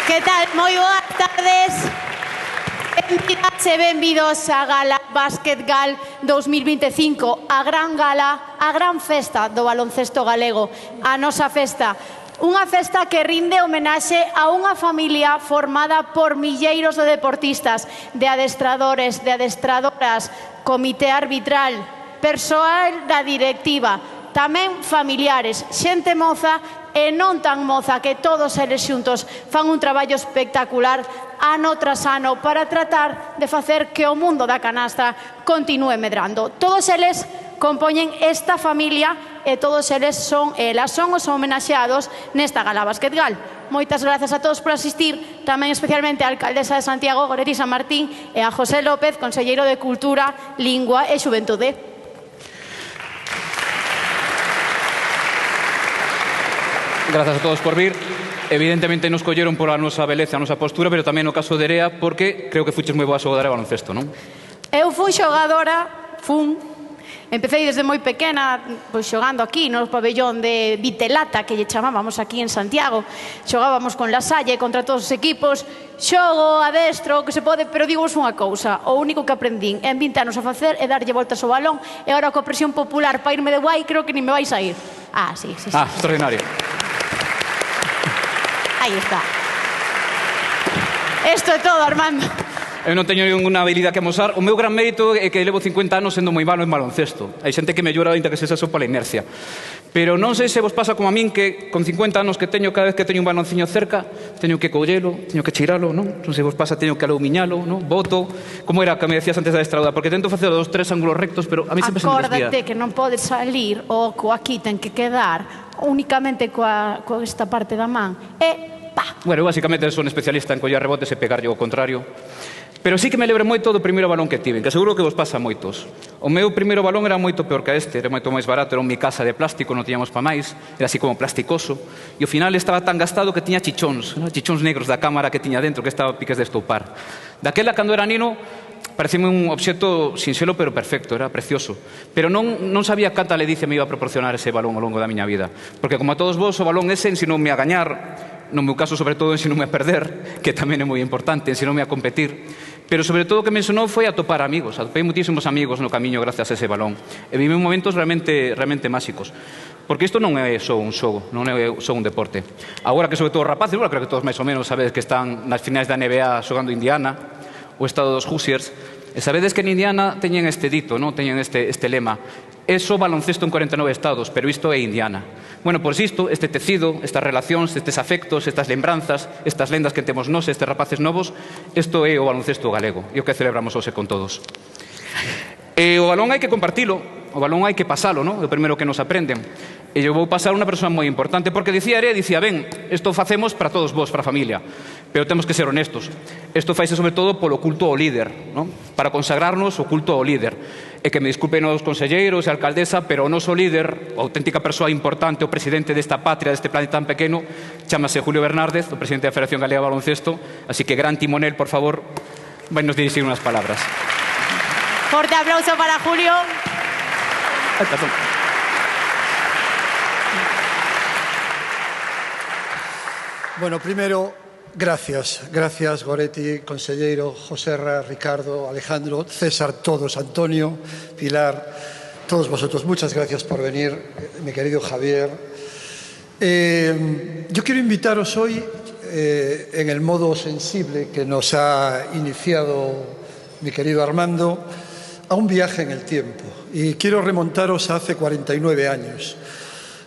Que tal? Moi boas tardes. Benvidas e benvidos á Gala Basketgal 2025, a gran gala, a gran festa do baloncesto galego, a nosa festa. Unha festa que rinde homenaxe a unha familia formada por milleiros de deportistas, de adestradores, de adestradoras, comité arbitral, persoal da directiva, tamén familiares, xente moza e non tan moza, que todos eles xuntos fan un traballo espectacular ano tras ano para tratar de facer que o mundo da canastra continúe medrando. Todos eles compoñen esta familia e todos eles son os homenaxeados nesta Gala Basketgal. Moitas grazas a todos por asistir, tamén especialmente a alcaldesa de Santiago, Goretti San Martín, e a José López, conselleiro de Cultura, Lingua e Xuventude. Grazas a todos por vir. Evidentemente nos colleron pola nosa beleza, a nosa postura, pero tamén no caso de Erea, porque creo que fuches moi boa xogadora de baloncesto, non? Eu fui xogadora, empecé desde moi pequena, pois xogando aquí no pabellón de Vitelata, que lle chamábamos aquí en Santiago. Xogábamos con La Salle contra todos os equipos. Xogo, adestro, que se pode, pero digo unha cousa, o único que aprendín en 20 anos a facer é darlle voltas ao balón, e agora coa presión popular para irme de guai, creo que ni me vais a ir. Sí. Extraordinario. Aí está. Isto é todo, Armando. Eu non teño ninguna habilidade que amosar. O meu gran mérito é que levo 50 anos sendo moi malo en baloncesto. Hai xente que me llora ainda que se xa pola inercia. Pero non sei se vos pasa como a min, que con 50 anos que teño, cada vez que teño un balonciño cerca, teño que collelo, teño que cheiralo, non? Non sei se vos pasa, teño que alumiñalo, non? Boto. Como era que me decías antes da estrada? Porque tento facer os 3 ángulos rectos, pero a mí sempre se me desvía. Acórdate que non podes salir o aquí ten que quedar únicamente coa esta parte da man. Bueno, eu basicamente son especialista en coller rebotes e pegarlle ao contrario. Pero sí que me lebre moito do primeiro balón que tiven, que seguro que vos pasa moitos. O meu primeiro balón era moito peor que este, era moito máis barato, era un mi casa de plástico, non tiñamos pa máis, era así como plasticoso, e ao final estaba tan gastado que tiña chichóns negros da cámara que tiña dentro, que estaba piques de estoupar. Daquela, cando era nino, parecime un obxecto sinxelo pero perfecto, era precioso. Pero non sabía canta ledicia me iba a proporcionar ese balón ao longo da miña vida. Porque como a todos vos, o balón ese ensinoume a gañar, no meu caso, sobre todo, ensinoume a perder, que tamén é moi importante, ensinoume a competir. Pero, sobre todo, o que me ensinou foi a topar amigos. Atopei moitísimos amigos no camiño gracias a ese balón. E vivi momentos realmente máxicos. Porque isto non é só un xogo, non é só un deporte. Agora que, sobre todo, rapaces, creo que todos máis ou menos sabedes que están nas finais da NBA xogando Indiana, o estado dos Hoosiers, e sabedes que en Indiana teñen este dito, non? Teñen este lema: é só baloncesto en 49 estados, pero isto é Indiana. Bueno, pois isto, este tecido, estas relacións, estes afectos, estas lembranzas, estas lendas que temos nós, estes rapaces novos, isto é o baloncesto galego, e o que celebramos hoxe con todos. E o balón hai que compartilo, o balón hai que pasalo, non? É o primeiro que nos aprenden. E eu vou pasar unha persoa moi importante, porque dicía Ere, ben, isto facemos para todos vos, para a familia, pero temos que ser honestos. Isto faise sobre todo polo culto ao líder, non? Para consagrarnos o culto ao líder. E que me disculpen os conselleiros e a alcaldesa, pero o noso líder, a auténtica persoa importante, o presidente desta patria, deste planeta tan pequeno, chámase Julio Bernárdez, o presidente da Federación Galega de Baloncesto, así que gran timonel, por favor, vai nos dirixir unhas palabras. Forte aplauso para Julio. Bueno, primero, gracias Goretti, conselleiro, Joserra, Ricardo, Alejandro, César, todos, Antonio, Pilar, todos vosotros, muchas gracias por venir, mi querido Javier. Yo quiero invitaros hoy, en el modo sensible que nos ha iniciado mi querido Armando, a un viaje en el tiempo, y quiero remontaros a hace 49 años.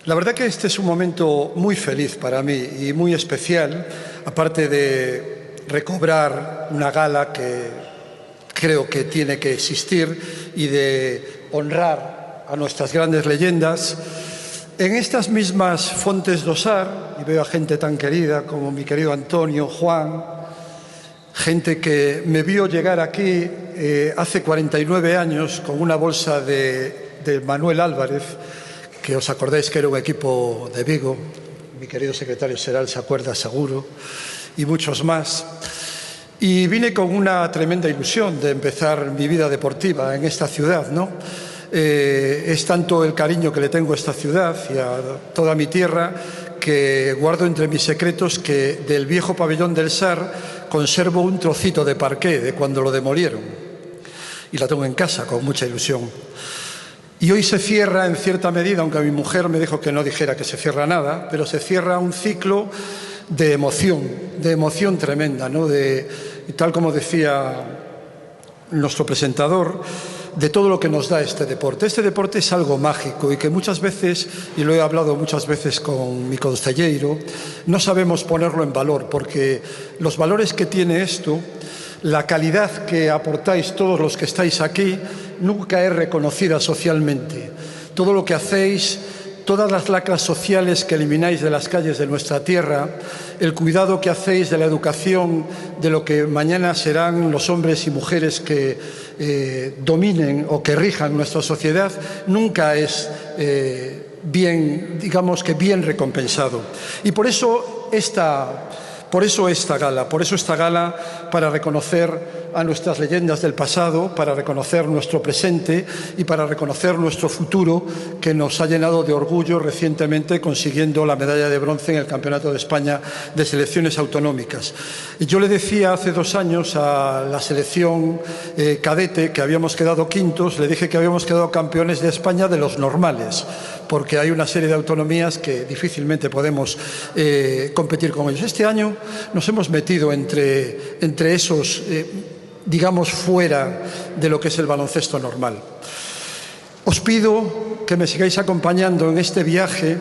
La verdad que este es un momento muy feliz para mí y muy especial, aparte de recobrar una gala que creo que tiene que existir y de honrar a nuestras grandes leyendas. En estas mismas Fontes do Sar, y veo a gente tan querida como mi querido Antonio, Juan, gente que me vio llegar aquí hace 49 años con una bolsa de Manuel Álvarez, que os acordáis que era un equipo de Vigo, mi querido secretario Seral se acuerda seguro, y muchos más. Y vine con una tremenda ilusión de empezar mi vida deportiva en esta ciudad, ¿no? Es tanto el cariño que le tengo a esta ciudad y a toda mi tierra que guardo entre mis secretos que del viejo pabellón del SAR conservo un trocito de parqué de cuando lo demolieron. Y la tengo en casa con mucha ilusión. Y hoy se cierra, en cierta medida, aunque mi mujer me dijo que no dijera que se cierra nada, pero se cierra un ciclo de emoción tremenda, ¿no? Y tal como decía nuestro presentador, de todo lo que nos da este deporte. Este deporte es algo mágico y que muchas veces, y lo he hablado muchas veces con mi conselleiro, no sabemos ponerlo en valor, porque los valores que tiene esto, la calidad que aportáis todos los que estáis aquí, nunca es reconocida socialmente. Todo lo que hacéis, todas las lacras sociales que elimináis de las calles de nuestra tierra, el cuidado que hacéis de la educación de lo que mañana serán los hombres y mujeres que dominen o que rijan nuestra sociedad, nunca es bien, digamos que bien recompensado. Y por eso esta gala para reconocer a nuestras leyendas del pasado, para reconocer nuestro presente y para reconocer nuestro futuro, que nos ha llenado de orgullo recientemente consiguiendo la medalla de bronce en el Campeonato de España de Selecciones Autonómicas. Y yo le decía hace 2 años a la selección cadete que habíamos quedado quintos, le dije que habíamos quedado campeones de España de los normales, porque hay una serie de autonomías que difícilmente podemos competir con ellos. Este año nos hemos metido entre esos, digamos, fuera de lo que es el baloncesto normal. Os pido que me sigáis acompañando en este viaje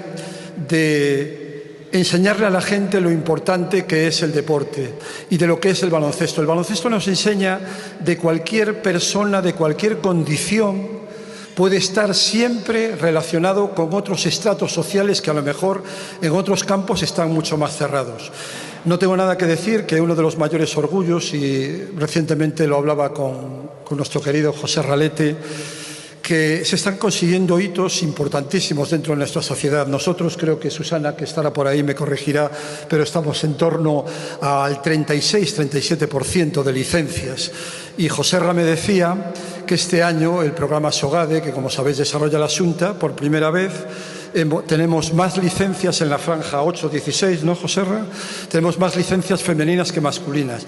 de enseñarle a la gente lo importante que es el deporte y de lo que es el baloncesto. El baloncesto nos enseña de cualquier persona, de cualquier condición, puede estar siempre relacionado con otros estratos sociales que a lo mejor en otros campos están mucho más cerrados. No tengo nada que decir que uno de los mayores orgullos, y recientemente lo hablaba con nuestro querido José Ralete, que se están consiguiendo hitos importantísimos dentro de nuestra sociedad. Nosotros, creo que Susana, que estará por ahí, me corregirá, pero estamos en torno al 36-37% de licencias. Y José Ra me decía que este año el programa SOGADE, que como sabéis desarrolla la Xunta, por primera vez tenemos más licencias en la franja 8-16, ¿no, José Ra? Tenemos más licencias femeninas que masculinas.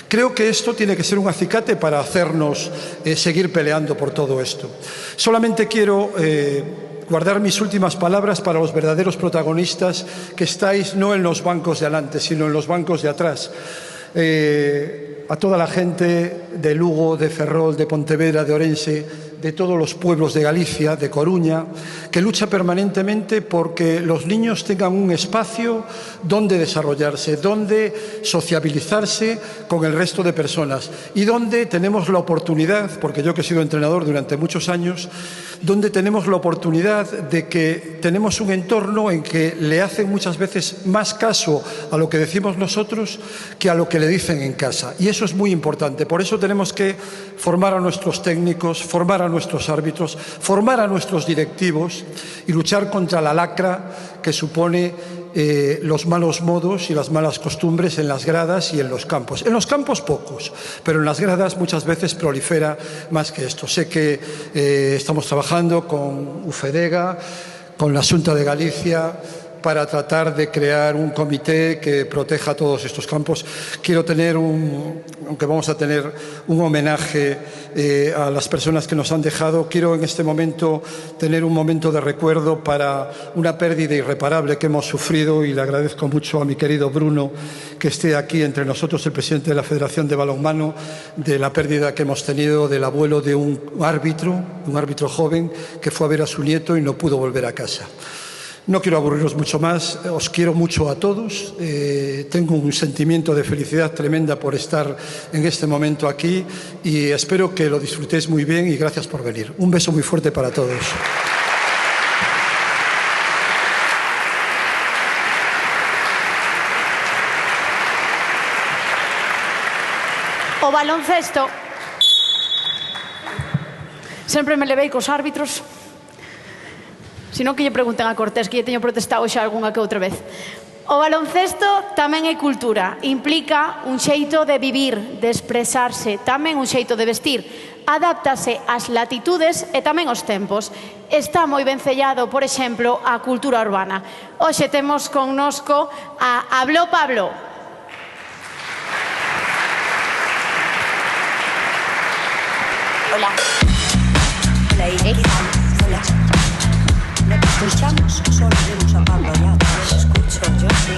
Creo que esto tiene que ser un acicate para hacernos seguir peleando por todo esto. Solamente quiero guardar mis últimas palabras para los verdaderos protagonistas que estáis no en los bancos de adelante, sino en los bancos de atrás. A toda la gente de Lugo, de Ferrol, de Pontevedra, de Orense, de todos los pueblos de Galicia, de Coruña, que lucha permanentemente porque los niños tengan un espacio donde desarrollarse, donde sociabilizarse con el resto de personas y donde tenemos la oportunidad, porque yo que he sido entrenador durante muchos años, donde tenemos la oportunidad de que tenemos un entorno en que le hacen muchas veces más caso a lo que decimos nosotros que a lo que le dicen en casa. Y eso es muy importante. Por eso tenemos que formar a nuestros técnicos, formar a nuestros árbitros, formar a nuestros directivos y luchar contra la lacra que supone los malos modos y las malas costumbres en las gradas y en los campos. En los campos pocos, pero en las gradas muchas veces prolifera más que esto. Sé que estamos trabajando con UFEDEGA, con la Xunta de Galicia, para tratar de crear un comité que proteja todos estos campos. Quiero tener aunque vamos a tener un homenaje a las personas que nos han dejado, quiero en este momento tener un momento de recuerdo para una pérdida irreparable que hemos sufrido, y le agradezco mucho a mi querido Bruno que esté aquí entre nosotros, el presidente de la Federación de Balonmano, de la pérdida que hemos tenido del abuelo de un árbitro joven que fue a ver a su nieto y no pudo volver a casa. No quiero aburriros mucho más, os quiero mucho a todos, tengo un sentimiento de felicidad tremenda por estar en este momento aquí y espero que lo disfrutéis muy bien y gracias por venir. Un beso muy fuerte para todos. O baloncesto sempre me levei cos árbitros. Se non que lle pregunten a Cortés, que lle teño protestado xa algunha que outra vez. O baloncesto tamén é cultura, implica un xeito de vivir, de expresarse, tamén un xeito de vestir. adáptase ás latitudes e tamén aos tempos. Está moi vencellado, por exemplo, á cultura urbana. Hoxe temos connosco a Habló Pablo. Hola. Hola, Iris. Hola. ¿No te escuchamos? Solo vemos a Pablo ya. ¿Te escucho? Yo sí.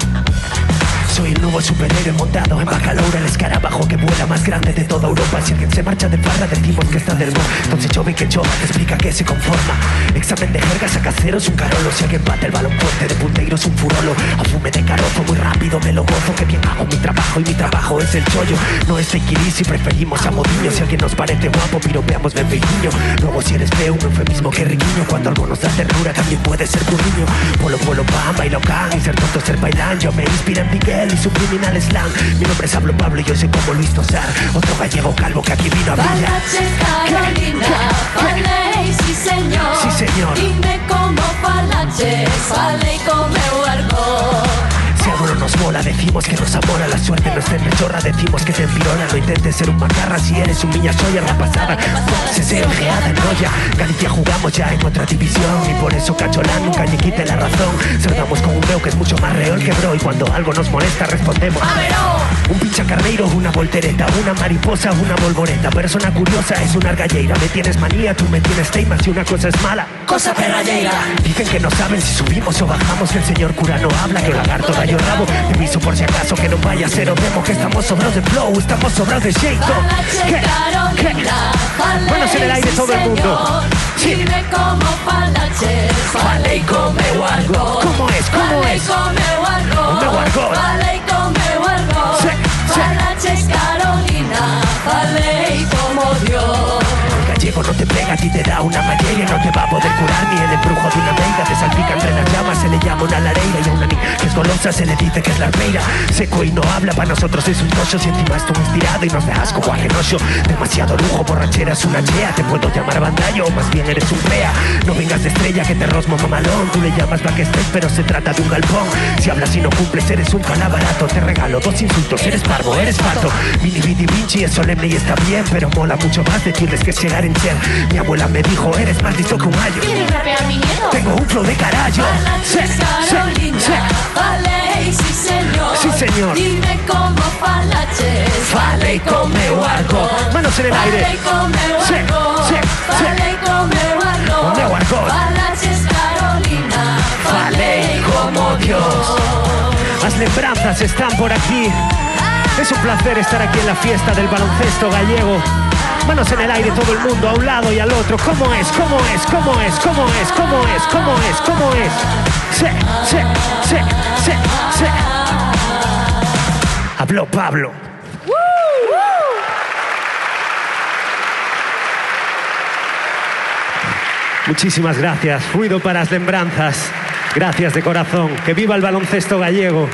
Soy el nuevo superhéroe montado en Bacalora, el escarabajo que vuela más grande de toda Europa. Si alguien se marcha de farra decimos que está del mo. Entonces yo ve que yo te explica que se conforma. Examen de jerga, sacaceros, un carolo. Si alguien bate el balón fuerte de punteiros, un furolo. A fume de carozo, muy rápido me lo gozo. Que bien hago mi trabajo y mi trabajo es el chollo. No es fake it si preferimos a Modiño. Si alguien nos parece guapo, piropeamos ben feitinho. Luego si eres feo, un eufemismo que riquiño. Cuando algo nos da ternura también puede ser curriño. Polo, polo, pam, bailo can. Y ser tonto, ser bailán. Yo me inspira en Miguel y su criminal slang. Mi nombre es Habló Pablo y yo soy como Luis Tosar, otro gallego calvo que aquí vino a brillar. Carolina, falei, sí señor. Sí señor. Dime como falaches, falei con meu argot. Si algo no nos mola, decimos que nos amora. La suerte no está en rechorra, decimos que te empirola. No intentes ser un macarra si eres un niña soya repasada. Se sea ojeada en olla. Galicia jugamos ya en otra división y por eso Cacholán nunca le quite la razón. Saludamos con un veo que es mucho más real que bro. Y cuando algo nos molesta respondemos un pincha carneiro, una voltereta, una mariposa, una volvoreta. Persona curiosa es una argalleira. Me tienes manía, tú me tienes teima. Si una cosa es mala, cosa perralleira. Dicen que no saben si subimos o bajamos, que el señor cura no habla, que el lagarto da yo rabo. Te aviso por si acaso que no vaya a ser o demo, que estamos sobrados de flow, estamos sobrados de shake. ¿Qué? Manos en el aire todo el mundo. Sí. Dime como falaches, falei con meu argot. ¿Cómo es? ¿Cómo Falei es? con meu argot. Meu argot. Falei con meu argot. Sí, sí. Falaches, Carolina, falei como Dios. El gallego no te pega, a ti te da una malaria. No te va a poder curar ni el embrujo de una veiga. Te salpica entre las llamas, se le llama una lareira. Y a una niña que es golosa se le dice que es la arpeira. Seco y no habla, para nosotros es un tocho. Si encima es tú estirado y nos dejas como ajenoso. Demasiado lujo, borrachera es una chea. Te puedo llamar bandallo o más bien eres un pea. No vengas de estrella que te rosmo mamalón. Tú le llamas backstage pero se trata de un galpón. Si hablas y no cumples eres un calabarato. Te regalo 2 insultos, eres parvo, eres pato. Vini vidi vinci es solemne y está bien, pero mola mucho más decirles que llegar en ser. Mi abuela me dijo, eres más listo que un gallo. ¿Quieres rapear mi miedo? Tengo un flow de carallo. Falaches, Carolina, falei, sí señor. Sí, señor. Dime como falaches, Falei con meu argot. Manos en el aire. falei con meu Sí, argot. sí, sí. Falei con meu argot. Con meu argot. Falaches, Carolina, Falei como Dios. Las lembranzas están por aquí. Es un placer estar aquí en la fiesta del baloncesto gallego. Manos en el aire todo el mundo, a un lado y al otro. ¿Cómo es? ¿Cómo es? ¿Cómo es? ¿Cómo es? ¿Cómo es? ¿Cómo es? ¿Cómo es? Sí, sí, sí, sí, sí. Habló Pablo. Muchísimas gracias. Ruido para las lembranzas. Gracias de corazón. Que viva el baloncesto gallego.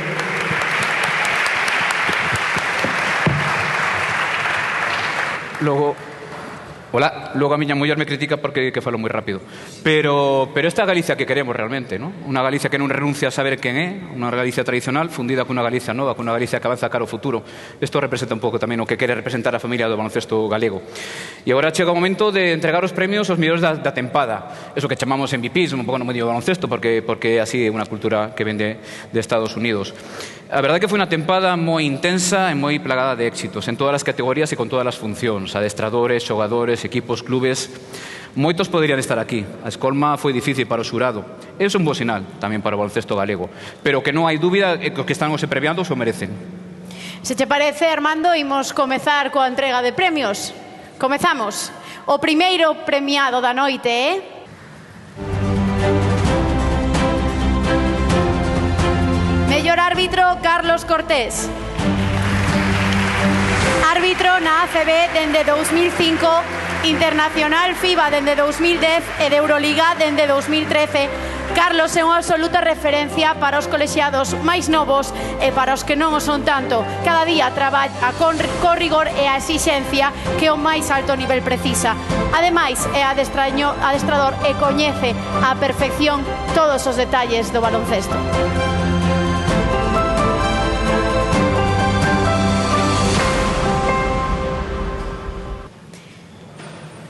Logo a miña muller me critica porque que falo moi rápido. Pero esta é a Galicia que queremos realmente, ¿no? Unha Galicia que non renuncia a saber quen é, unha Galicia tradicional fundida cunha Galicia nova, cunha Galicia que avanza cara ao futuro. Isto representa un pouco tamén o que quere representar a familia do baloncesto galego. E agora chega o momento de entregar os premios aos mellores da tempada. Eso que chamamos MVPs, un pouco no medio do baloncesto, porque así é unha cultura que vende de Estados Unidos. A verdade que foi unha tempada moi intensa e moi plagada de éxitos en todas as categorías e con todas as funcións, adestradores, xogadores, equipos, clubes. Moitos poderían estar aquí. A escolma foi difícil para o xurado. É un bo sinal tamén para o baloncesto galego, pero que non hai dúbida que os que están hoxe premiados o merecen. Se te parece, Armando, imos comezar coa entrega de premios. Comezamos. O primeiro premiado da noite é... Mellor árbitro, Carlos Cortés. Árbitro na ACB dende 2005, internacional FIBA dende 2010 e de Euroliga dende 2013. Carlos é unha absoluta referencia para os colexiados máis novos e para os que non o son tanto. Cada día traballa con rigor e a exixencia que o máis alto nivel precisa. Ademais, é adestrador e coñece á perfección todos os detalles do baloncesto.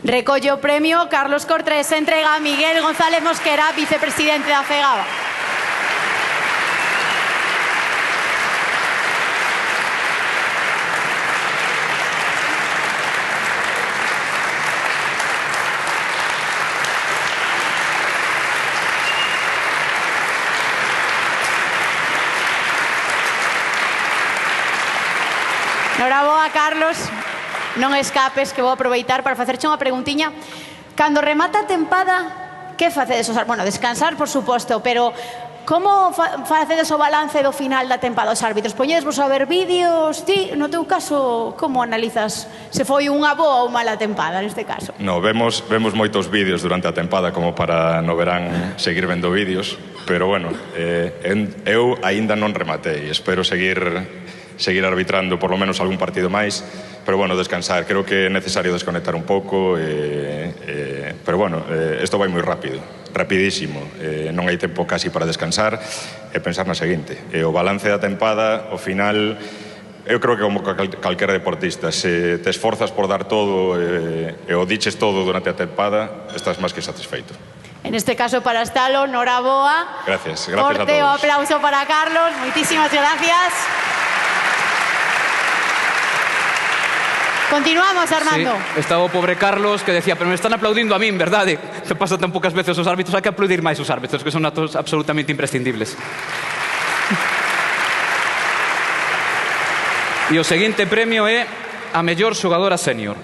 Recolle o premio Carlos Cortés, entrega a Miguel González Mosquera, vicepresidente da FEGABA. Noraboa, Carlos. Non escapes, que vou aproveitar para facerche unha preguntiña. Cando remata a tempada, que facedes? Bueno, descansar, por suposto, pero como facedes o balance do final da tempada os árbitros? Poñedesvos a ver vídeos? Ti, no teu caso, como analizas se foi unha boa ou mala tempada neste caso? No, vemos moitos vídeos durante a tempada como para no verán seguir vendo vídeos, pero bueno, eu aínda non rematei, espero seguir arbitrando por lo menos algún partido máis, pero bueno, descansar, creo que é necesario desconectar un pouco, pero bueno, isto vai moi rápido, rapidísimo, non hai tempo casi para descansar e pensar na seguinte. O balance da tempada, ao final, eu creo que como calquera deportista, se te esforzas por dar todo e o diches todo durante a tempada, estás máis que satisfeito. En este caso para Estalo, noraboa. Gracias a todos. Forte o aplauso para Carlos, moitísimas gracias. Continuamos, Armando. Sí, estaba o pobre Carlos que decía, pero me están aplaudindo a min, verdade? Que pasa tan poucas veces os árbitros, hai que aplaudir máis os árbitros, que son actos absolutamente imprescindibles. E o seguinte premio é a mellor xogadora senior.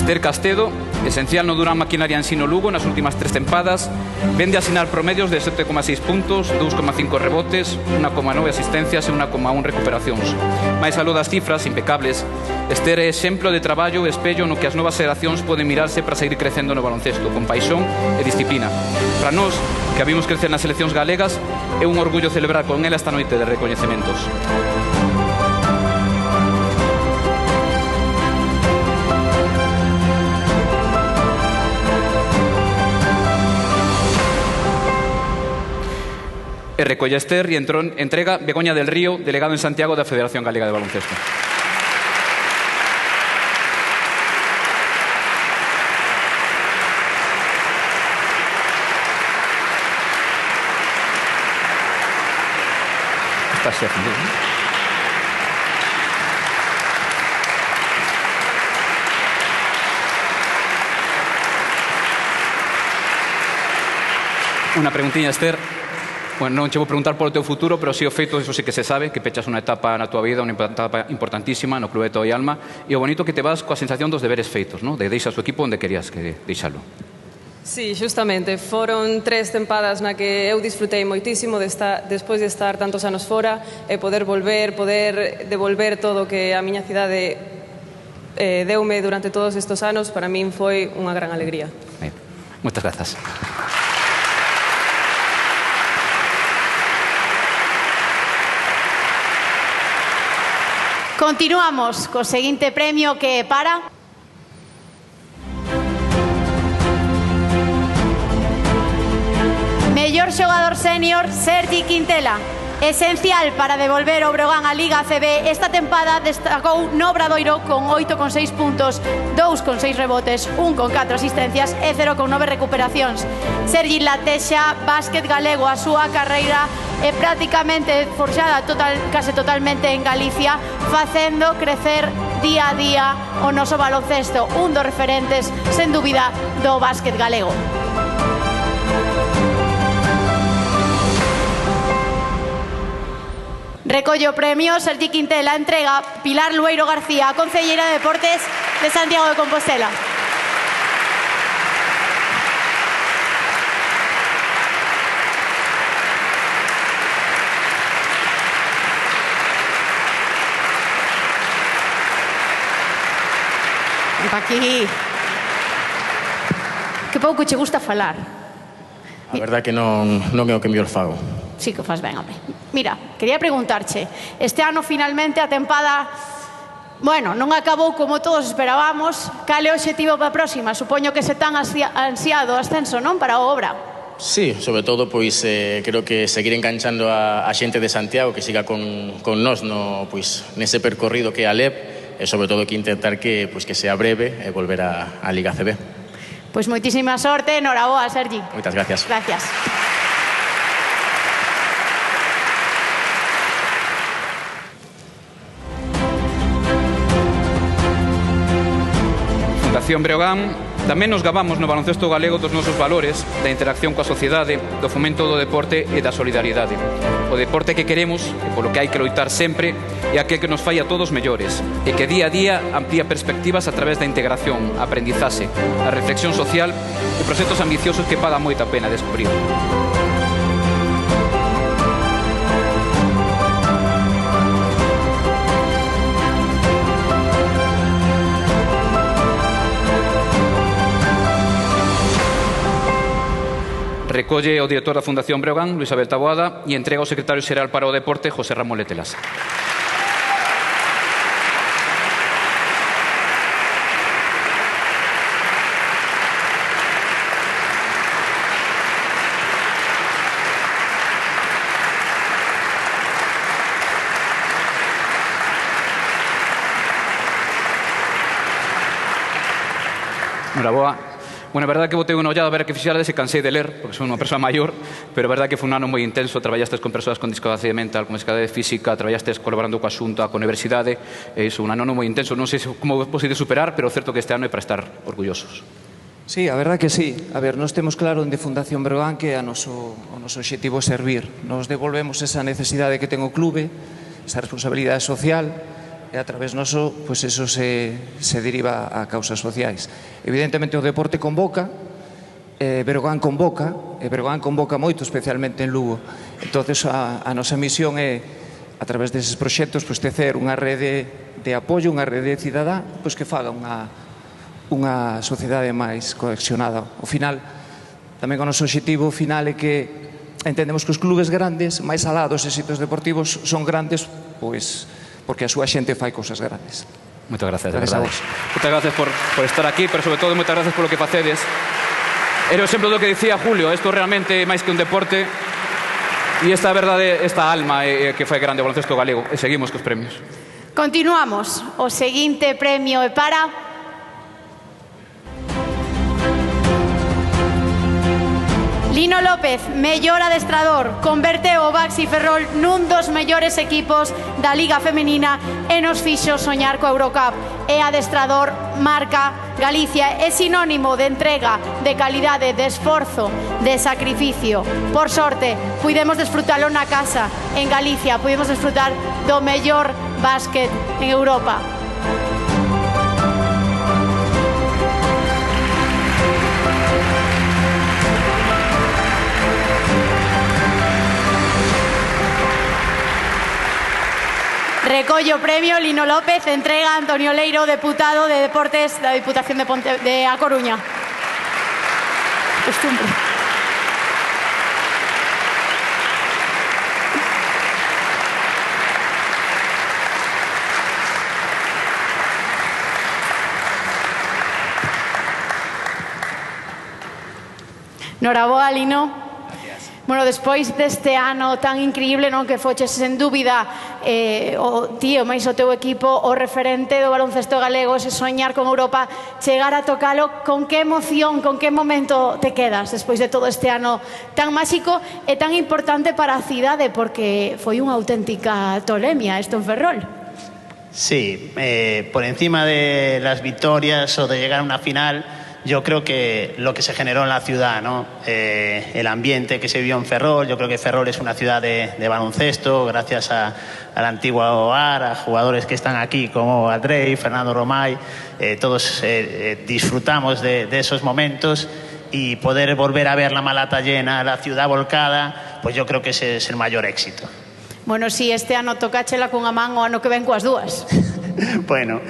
Esther Castedo, esencial no Durán Maquinaria Ensino Lugo nas últimas 3 tempadas, vende a asinar promedios de 7,6 puntos, 2,5 rebotes, 1,9 asistencias e 1,1 recuperacións. Mais aló das cifras impecables, Esther é exemplo de traballo e espello no que as novas xeracións poden mirarse para seguir crecendo no baloncesto, con paixón e disciplina. Para nós, que a vimos crecer nas seleccións galegas, é un orgullo celebrar con ela esta noite de recoñecementos. Recolle Esther e entrega Begoña del Río, delegado en Santiago da Federación Galega de Baloncesto. Está xefe, ¿no? Unha preguntiña, Esther. Bueno, non che vou preguntar polo teu futuro, pero si o feito, eso sí que se sabe, que pechas unha etapa na tua vida, unha etapa importantísima no Club de Toa e Alma, e o bonito que te vas coa sensación dos deberes feitos, ¿no? De deixar o equipo onde querías que deixalo. Sí, justamente, foron 3 tempadas na que eu disfrutei moitísimo despois de estar tantos anos fora e poder volver, poder devolver todo o que a miña cidade deume durante todos estes anos, para min foi unha gran alegría. Moitas grazas. Continuamos co seguinte premio que para... Mellor xogador senior, Sergi Quintela. Esencial para devolver o Breogán á Liga ACB, esta tempada destacou no Obradoiro con 8,6 puntos, 2,6 rebotes, 1,4 asistencias e 0,9 recuperacións. Sergi latexa básquet galego, a súa carreira é prácticamente forxada case totalmente en Galicia, facendo crecer día a día o noso baloncesto, un dos referentes, sen dúbida, do básquet galego. Recolle o premio Sergi Quintela, entrega Pilar Lueiro García, concelleira de Deportes de Santiago de Compostela. Aquí. Que pouco che gusta falar. A verdade que non é o que mellor fago. Sí que faz ben, home. Mira, quería preguntarche, este ano finalmente a tempada, bueno, non acabou como todos esperábamos, cal é o obxectivo para a próxima? Supoño que se tan ansiado ascenso, non, para a obra. Sí, sobre todo, pois, creo que seguir enganchando a xente de Santiago que siga con nós nese percorrido que é a LEP, e sobre todo que intentar que sea breve e volver a Liga CB. Pois moitísima sorte, enhoraboa, Sergi. Moitas gracias. Gracias. Fundación Breogán, tamén nos gabamos no baloncesto galego dos nosos valores, da interacción coa sociedade, do fomento do deporte e da solidariedade. O deporte que queremos, e polo que hai que loitar sempre, é aquel que nos fai a todos mellores, e que día a día amplía perspectivas a través da integración, a aprendizaxe, a reflexión social e proxectos ambiciosos que pagan moita pena descubrir. Recolle o director da Fundación Breogán, Luis Abel Taboada, e entrega ao secretario xeral para o deporte, José Ramón Letelas. Enhoraboa. Bueno, a verdade que botei unha ollada a ver que fixarades e cansei de ler, porque son unha persoa maior, pero a verdade que foi un ano moi intenso, traballastes con persoas con discapacidade mental, con discapacidade física, traballastes colaborando coa Xunta, coa Universidade, e iso, un ano moi intenso, non sei como posible superar, pero o certo que este ano é para estar orgullosos. Sí, a verdade que sí. A ver, nós temos claro en Fundación Breogán que o noso obxectivo é servir. Nos devolvemos esa necesidade que ten o clube, esa responsabilidade social, e a través noso, pois eso se deriva a causas sociais. Evidentemente o deporte convoca, Breogán convoca, e Breogán convoca moito, especialmente en Lugo. Entonces a nosa misión é, a través deses proxectos, pois tecer unha rede de apoio, unha rede cidadá, pois que faga unha sociedade máis cohesionada. Ao final, tamén o noso obxectivo final é que entendemos que os clubes grandes, máis alá dos éxitos deportivos, son grandes, pois porque a súa xente fai cousas grandes. Moitas gracias, de verdade. Moitas gracias por estar aquí, pero sobre todo moitas gracias por lo que facedes. Era o exemplo do que dicía Julio, isto realmente é máis que un deporte, e esta verdade, esta alma que fai grande o baloncesto galego, e seguimos cos premios. Continuamos. O seguinte premio é para... Lino López, mellor adestrador, converte o Baxi Ferrol nun dos mellores equipos da Liga Femenina e nos fixo soñar co Eurocup. É adestrador, marca Galicia, é sinónimo de entrega, de calidade, de esforzo, de sacrificio. Por sorte, puidemos desfrutalo na casa, en Galicia, puidemos desfrutar do mellor básquet en Europa. Recolle o premio Lino López, entrega a Antonio Leiro, deputado de Deportes da Diputación de A Coruña. Costumbre. Noraboa, Lino. Bueno, despois deste ano tan increíble, non, que foches sen dúbida o tío, máis o teu equipo, o referente do baloncesto galego, ese soñar con Europa, chegar a tocalo, con que emoción, con que momento te quedas despois de todo este ano tan máxico e tan importante para a cidade, porque foi unha auténtica tolemia isto en Ferrol. Sí, por encima de las victorias o de llegar a una final, yo creo que lo que se generó en la ciudad, ¿no? El ambiente que se vivió en Ferrol, yo creo que Ferrol es una ciudad de baloncesto, gracias al antiguo OAR, a jugadores que están aquí como Adrey, Fernando Romay, todos disfrutamos de esos momentos, y poder volver a ver la Malata llena, la ciudad volcada, pues yo creo que ese es el mayor éxito. Bueno, si este ano tocáchela cunha man, o ano que ven coas dúas. Bueno,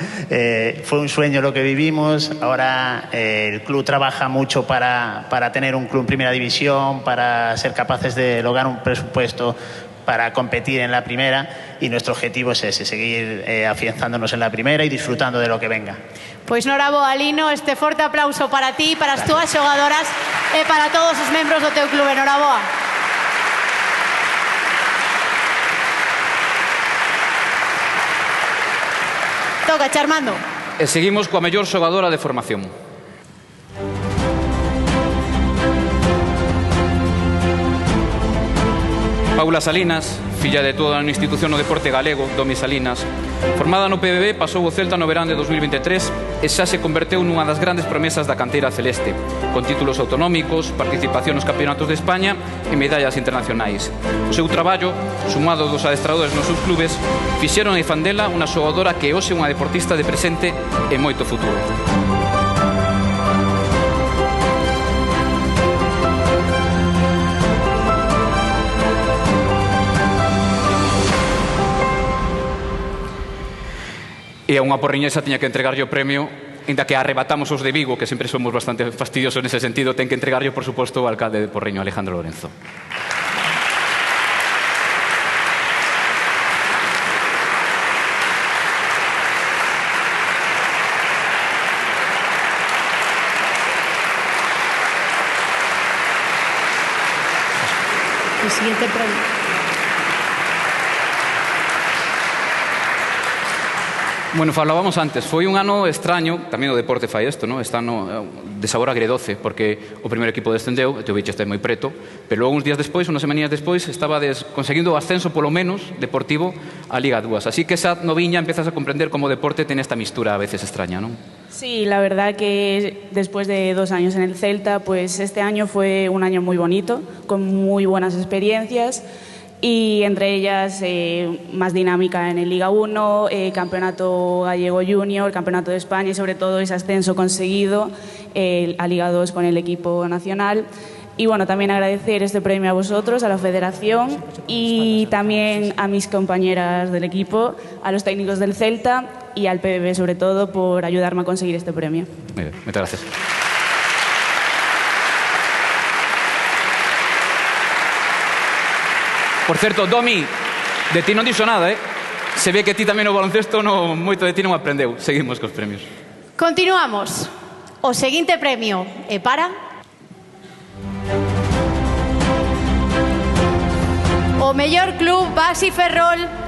fue un sueño lo que vivimos. Ahora el club trabaja mucho para tener un club en primera división, para ser capaces de lograr un presupuesto para competir en la primera, y nuestro objetivo es ese, seguir afianzándonos en la primera y disfrutando de lo que venga. Pois noraboa, Lino, este forte aplauso para ti, para as túas xogadoras. e para todos os membros do teu clube. Noraboa. Toca, Armando. E seguimos coa mellor xogadora de formación. Paula Salinas, filla de toda a institución no deporte galego, Domi Salinas. Formada no PBB, pasou o Celta no verán de 2023 e xa se converteu nunha das grandes promesas da canteira celeste, con títulos autonómicos, participación nos campeonatos de España e medallas internacionais. O seu traballo, sumado dos adestradores nos seus clubes, fixeron de Fandela unha xogadora que hoxe é unha deportista de presente e moito futuro. E a unha porriñesa tiña que entregarlle o premio, inda que arrebatamos os de Vigo, que sempre somos bastante fastidiosos nese sentido, ten que entregarlle, por suposto, o alcalde de Porriño, Alejandro Lorenzo. El siguiente premio. Bueno, falábamos antes, foi un ano extraño, tamén o deporte fai isto, non? Este ano de sabor agredoce, porque o primeiro equipo descendeu, e te viche está moi preto, pero logo uns días despois, unhas semanías despois, estabades conseguindo o ascenso polo menos deportivo á Liga 2. Así que esa noviña empezas a comprender como o deporte ten esta mistura a veces extraña, non? Sí, la verdad que después de 2 años en el Celta, pues este año fue un año muy bonito, con muy buenas experiencias. Y entre ellas más dinámica en el Liga 1, Campeonato Gallego Junior, Campeonato de España y sobre todo ese ascenso conseguido a Liga 2 con el equipo nacional. Y bueno, también agradecer este premio a vosotros, a la Federación y también a mis compañeras del equipo, a los técnicos del Celta y al PBB sobre todo por ayudarme a conseguir este premio. Muy bien, muchas gracias. Por certo, Domi, de ti non dixo nada, Se ve que ti tamén o baloncesto moito de ti non aprendeu. Seguimos cos premios. Continuamos. O seguinte premio é para... O mellor club Baxi Ferrol.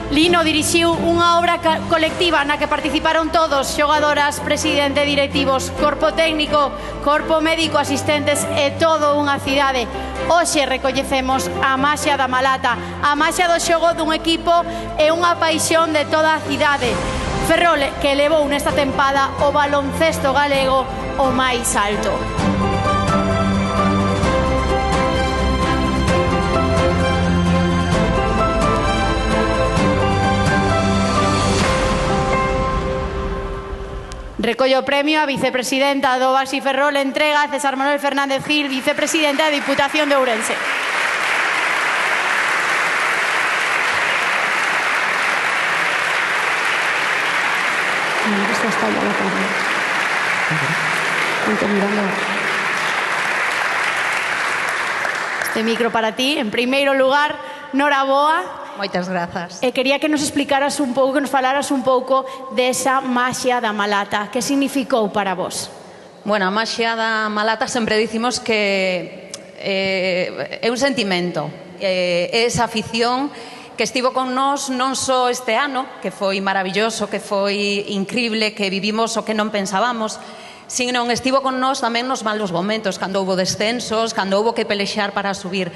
Lino dirixiu unha obra colectiva na que participaron todos, xogadoras, presidente, directivos, corpo técnico, corpo médico, asistentes e todo unha cidade. Hoxe recoñecemos a maxia da Malata, a maxia do xogo dun equipo e unha paixón de toda a cidade. Ferrol que elevou nesta tempada o baloncesto galego o máis alto. Recolle o premio a vicepresidenta do Baxi Ferrol, entrega a César Manuel Fernández Gil, vicepresidente da Diputación de Ourense. Este micro para ti. En primeiro lugar, Nora Boa. Moitas grazas. E quería que nos explicaras un pouco, que nos falaras un pouco desa maxia da Malata. Que significou para vos? Bueno, a maxia da Malata sempre dicimos que é un sentimento. É esa afición que estivo con nós non só este ano, que foi maravilloso, que foi increíble, que vivimos o que non pensábamos, sino estivo con nós tamén nos malos momentos, cando houve descensos, cando houve que pelexar para subir.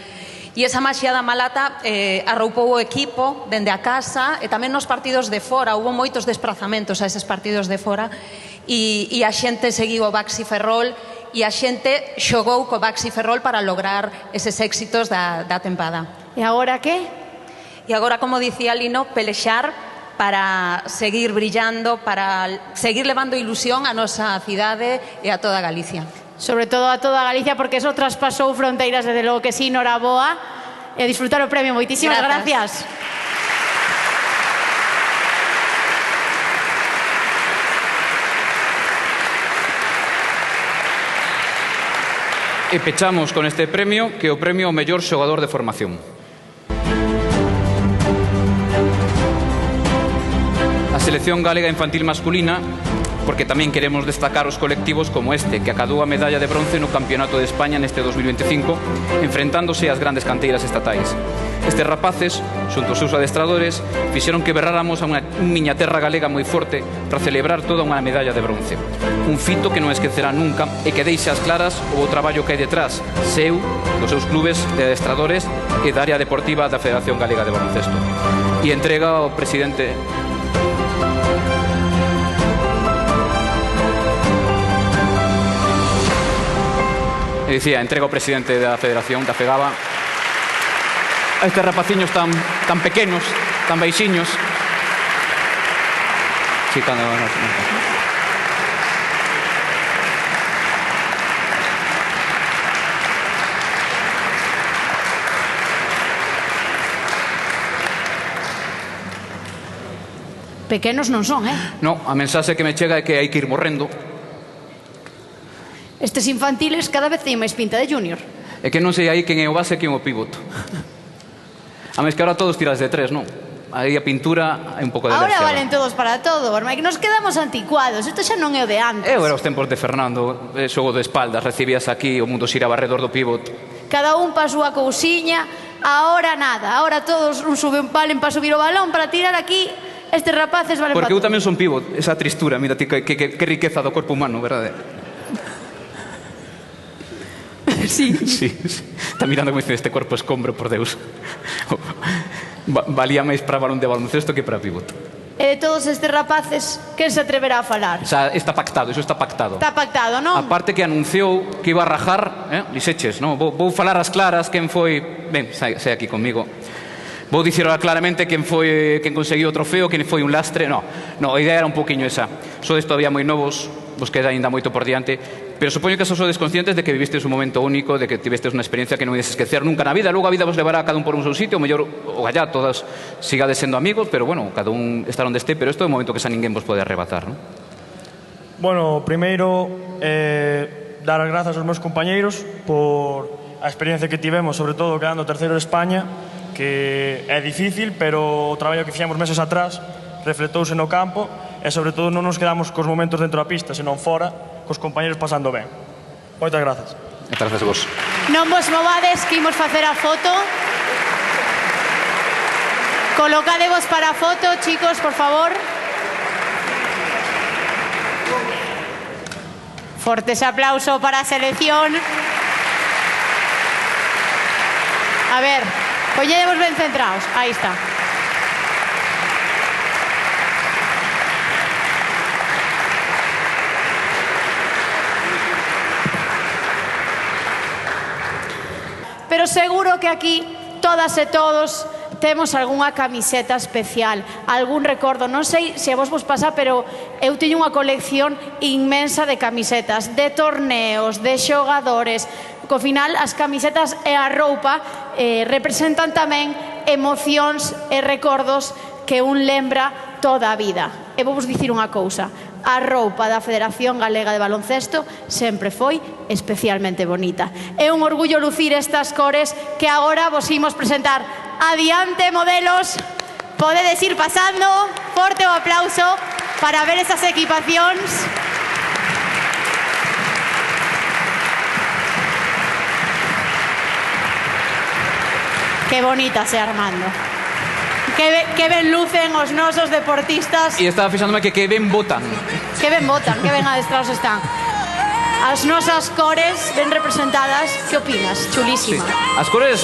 E esa maxia da Malata arroupou o equipo dende a casa e tamén nos partidos de fora. Houve moitos desprazamentos a eses partidos de fora e a xente seguiu o Baxi Ferrol e a xente xogou co Baxi Ferrol para lograr eses éxitos da tempada. E agora que? E agora, como dicía Lino, pelexar para seguir brillando, para seguir levando ilusión a nosa cidade e a toda Galicia. Sobre todo a toda Galicia, porque eso traspasou fronteiras, desde logo que sí, Nora Boa, e disfrutar o premio. Moitísimas gracias. E pechamos con este premio, que é o premio ao mellor xogador de formación. A selección galega infantil masculina porque tamén queremos destacar os colectivos como este, que acadou a medalla de bronce no Campeonato de España neste 2025, enfrentándose ás grandes canteiras estatais. Estes rapaces, xunto aos seus adestradores, fixeron que berráramos a unha miña terra galega moi forte para celebrar toda unha medalla de bronce. Un fito que non esquecerá nunca e que deixa as claras o traballo que hai detrás, seu, dos seus clubes de adestradores e da área deportiva da Federación Galega de Baloncesto. E entrega ao presidente... E dicía, entrega ao presidente da Federación, da FEGABA, a estes rapaciños tan pequenos, tan baixiños. Sí, cando... Pequenos non son, No, a mensaxe que me chega é que hai que ir morrendo. Estes infantiles cada vez teñen máis pinta de junior. É que non sei aí quen é o base e quen é o pívot. A mes que ahora todos tiras de tres, non? Aí a pintura é un pouco de Ahora alergia. valen todos para todo, Barmai, que nos quedamos anticuados. Isto xa non é o de antes. Eu era os tempos de Fernando, xogo de espaldas, recibías aquí, o mundo xiraba alrededor do pívot. Cada un pa súa cousiña, ahora nada. Ahora todos un suben palen para subir o balón, para tirar aquí. Estes rapaces valen para Porque eu todo. tamén son pívot, esa tristura, mira ti, que riqueza do corpo humano, verdade? Sí. Sí. Está mirando como dice, este cuerpo escombro, por Deus. Valía máis para balón de baloncesto que para pívot. E de todos estes rapaces, quen se atreverá a falar? O sea, está pactado, iso está pactado. Está pactado, non? A parte que anunciou que iba a rajar, dixeches, non? Vou falar as claras quen foi... Ben, sai aquí conmigo. Vou dicir claramente quen conseguiu o trofeo, quen foi un lastre. No, a idea era un poquinho esa. Sodes todavía moi novos, vos queda ainda moito por diante, pero supoño que sodes conscientes de que vivistes un momento único, de que tivestes unha experiencia que non ides esquecer nunca na vida. Logo a vida vos levará a cada un por un seu sitio, o mellor o gallá todas sigades sendo amigos, pero bueno, cada un estar onde este, pero isto é un momento que xa ninguén vos pode arrebatar, non? Bueno, primeiro, dar as grazas aos meus compañeiros por a experiencia que tivemos, sobre todo quedando terceiro de España, que é difícil, pero o traballo que fixemos meses atrás refletouse no campo e sobre todo non nos quedamos cos momentos dentro da pista, senón fora, cos compañeros pasando ben. Moitas grazas. Moitas grazas a vos. Non vos movades, que imos facer a foto. Colocadevos para a foto, chicos, por favor. Fortes aplauso para a selección. A ver, colledevos ben centrados. Aí está. Pero seguro que aquí todas e todos temos algunha camiseta especial, algún recordo. Non sei se a vos pasa, pero eu teño unha colección inmensa de camisetas, de torneos, de xogadores. Co final, as camisetas e a roupa representan tamén emocións e recordos que un lembra toda a vida. E vou vos dicir unha cousa. A roupa da Federación Galega de Baloncesto sempre foi especialmente bonita. É un orgullo lucir estas cores que agora vos imos presentar. Adiante, modelos, podedes ir pasando. Forte o aplauso para ver esas equipacións. Que bonita se Armando. Que ben lucen os nosos deportistas. E estaba fixándome que ben botan. Que ben botan, que ben adestrados están. As nosas cores ben representadas. Que opinas? Chulísima. Sí. As cores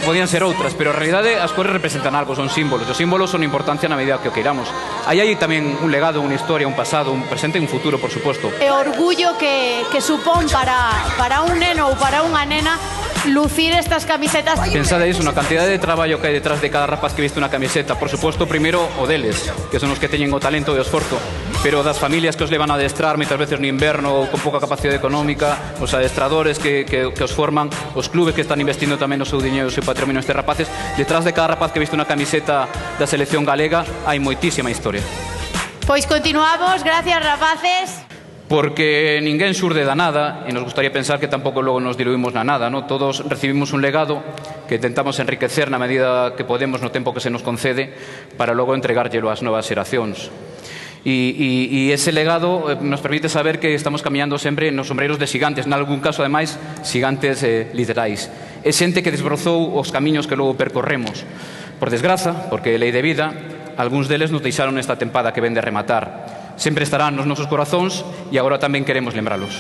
podían ser outras, pero en realidade as cores representan algo, son símbolos. Os símbolos son importancia na medida que o queiramos. Aí hai tamén un legado, unha historia, un pasado, un presente e un futuro, por suposto. E orgullo que supón para un neno ou para unha nena lucir estas camisetas. Pensade iso, na cantidade de traballo que hai detrás de cada rapaz que viste unha camiseta. Por suposto, primeiro o deles, que son os que teñen o talento e o esforzo, pero das familias que os levan a adestrar moitas veces no inverno ou con pouca capacidade económica, os adestradores que os forman, os clubes que están investindo tamén o seu diñeiro e o seu patrimonio nestes rapaces. Detrás de cada rapaz que viste unha camiseta da selección galega hai moitísima historia. Pois continuamos, gracias rapaces. Porque ninguén xurde da nada e nos gustaría pensar que tampouco logo nos diluímos na nada, ¿no? Todos recibimos un legado que tentamos enriquecer na medida que podemos no tempo que se nos concede para logo entregárllelo ás novas xeracións. E ese legado nos permite saber que estamos camiñando sempre nos sombreiros de xigantes, nalgún caso, ademais, xigantes literais. É xente que desbrozou os camiños que logo percorremos. Por desgraza, porque é lei de vida, algúns deles nos deixaron esta tempada que ven de rematar. Sempre estarán nos nosos corazóns e agora tamén queremos lembralos.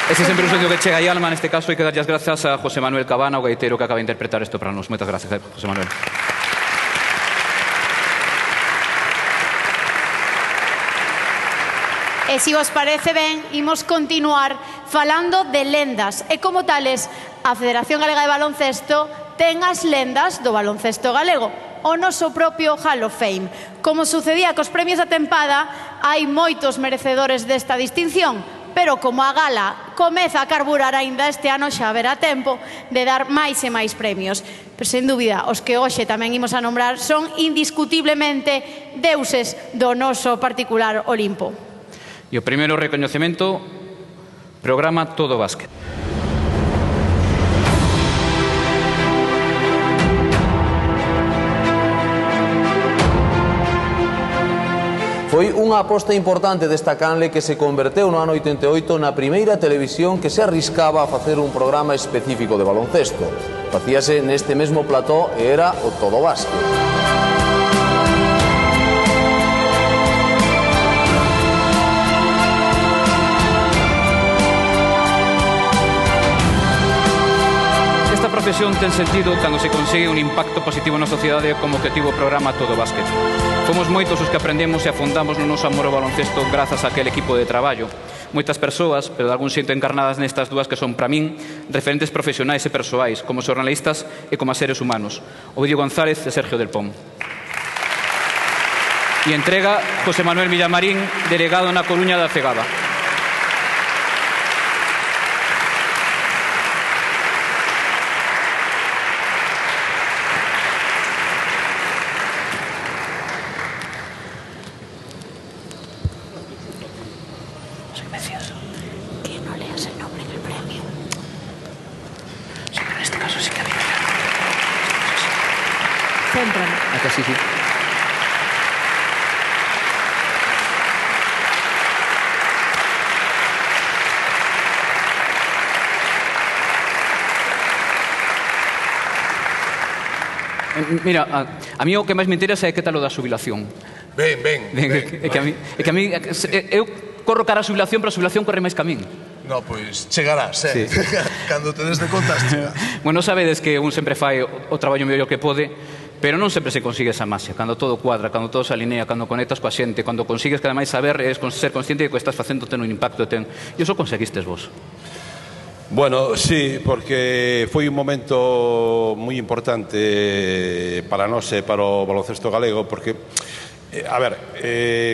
Ese é sempre un sueño que chega aí alma, neste caso hai que darlle as grazas a José Manuel Cabana, o gaiteiro que acaba de interpretar isto para nós. Moitas grazas, José Manuel. E se vos parece ben, imos continuar falando de lendas. E como tales, a Federación Galega de Baloncesto ten as lendas do baloncesto galego, o noso propio Hall of Fame. Como sucedía cos premios da tempada, hai moitos merecedores desta distinción, pero como a gala comeza a carburar aínda este ano, xa haberá tempo de dar máis e máis premios. Pero, sen dúbida, os que hoxe tamén imos a nombrar son indiscutiblemente deuses do noso particular Olimpo. E o primeiro recoñecemento, programa Todo Básquet. Foi unha aposta importante desta canle que se converteu no ano 88 na primeira televisión que se arriscaba a facer un programa específico de baloncesto. Facíase neste mesmo plató e era o Todo Básquet. Esta profesión ten sentido cando se consigue un impacto positivo na sociedade como objetivo programa Todo Básquet. Fomos moitos os que aprendemos e afondamos no noso amor ao baloncesto grazas a aquel equipo de traballo. Moitas persoas, pero de algún xeito encarnadas nestas dúas que son, para min, referentes profesionais e persoais, como xornalistas e como seres humanos. Ovidio González e Sergio del Pom. E entrega José Manuel Villamarín, delegado na Coruña da Cegada. Sí, sí. Mira, a mí o que máis me interesa é que tal o da xubilación. Ben. É que a mí eu corro cara a xubilación, pero a xubilación corre máis que a min. No, pois chegarás, Sí. Cando te des de contas, chegarás. Bueno, sabedes que un sempre fai o traballo mellor que pode, pero non sempre se consigue esa maxia. Cando todo cuadra, cando todo se alinea, cando conectas coa xente, cando consigues que ademais saber, ser consciente de que o estás facendo ten un impacto, e iso conseguistes vos. Bueno, sí, porque foi un momento moi importante para nós e para o baloncesto galego, porque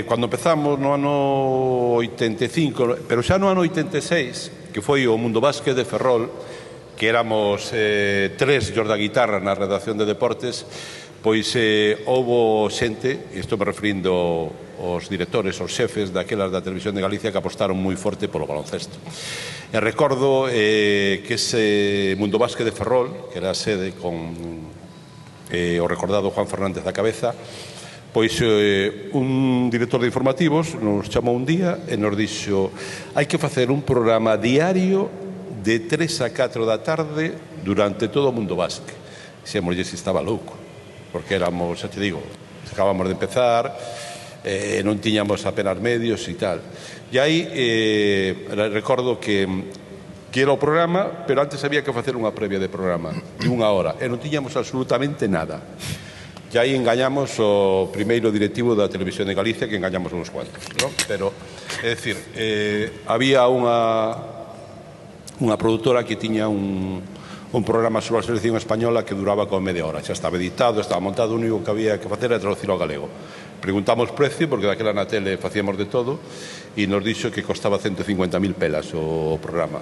cuando empezamos no ano 85, pero xa no ano 86, que foi o Mundo Básquet de Ferrol, que éramos tres Jorda Guitarra na redacción de deportes, pois houbo xente, e estou me referindo aos directores, aos xefes daquelas da Televisión de Galicia que apostaron moi forte polo baloncesto. E recordo que ese Mundo Básquet de Ferrol, que era a sede con o recordado Juan Fernández a cabeza, pois un director de informativos nos chamou un día e nos dixo: hai que facer un programa diario de 3 a 4 da tarde durante todo o Mundo Básquet. Dixémoslle se estaba louco, porque éramos, xa te digo, acabamos de empezar, non tiñamos apenas medios e tal. E aí recordo que era o programa, pero antes había que facer unha previa de programa de 1 hora e non tiñamos absolutamente nada. E aí engañamos o primeiro directivo da Televisión de Galicia, que engañamos uns cuantos, non? Pero, é dicir, había unha produtora que tiña un programa sobre a selección española que duraba como media hora. Xa estaba editado, estaba montado, o único que había que facer era traducirlo ao galego. Preguntamos precio, porque daquela na tele facíamos de todo, e nos dixo que costaba 150.000 pelas o programa.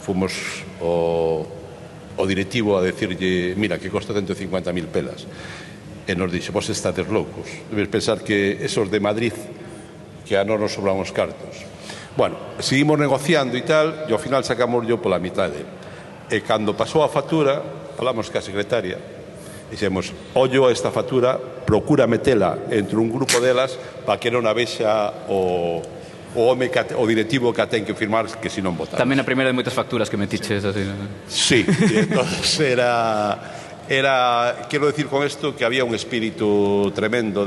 Fomos o directivo a decirlle: mira, que costa 150.000 pelas. E nos dixo: vos estades loucos, debes pensar que esos de Madrid, que a non nos sobran os cartos. Bueno, seguimos negociando e tal, e ao final sacamos yo pola mitade. E cando pasou a factura, falamos ca secretaria, dixemos: ollo a esta factura, procura metela entre un grupo delas para que non a vexa o directivo que a ten que firmar, que si non votamos. Tamén a primeira de moitas facturas que metiches así. Sí, e entonces quero decir con isto que había un espírito tremendo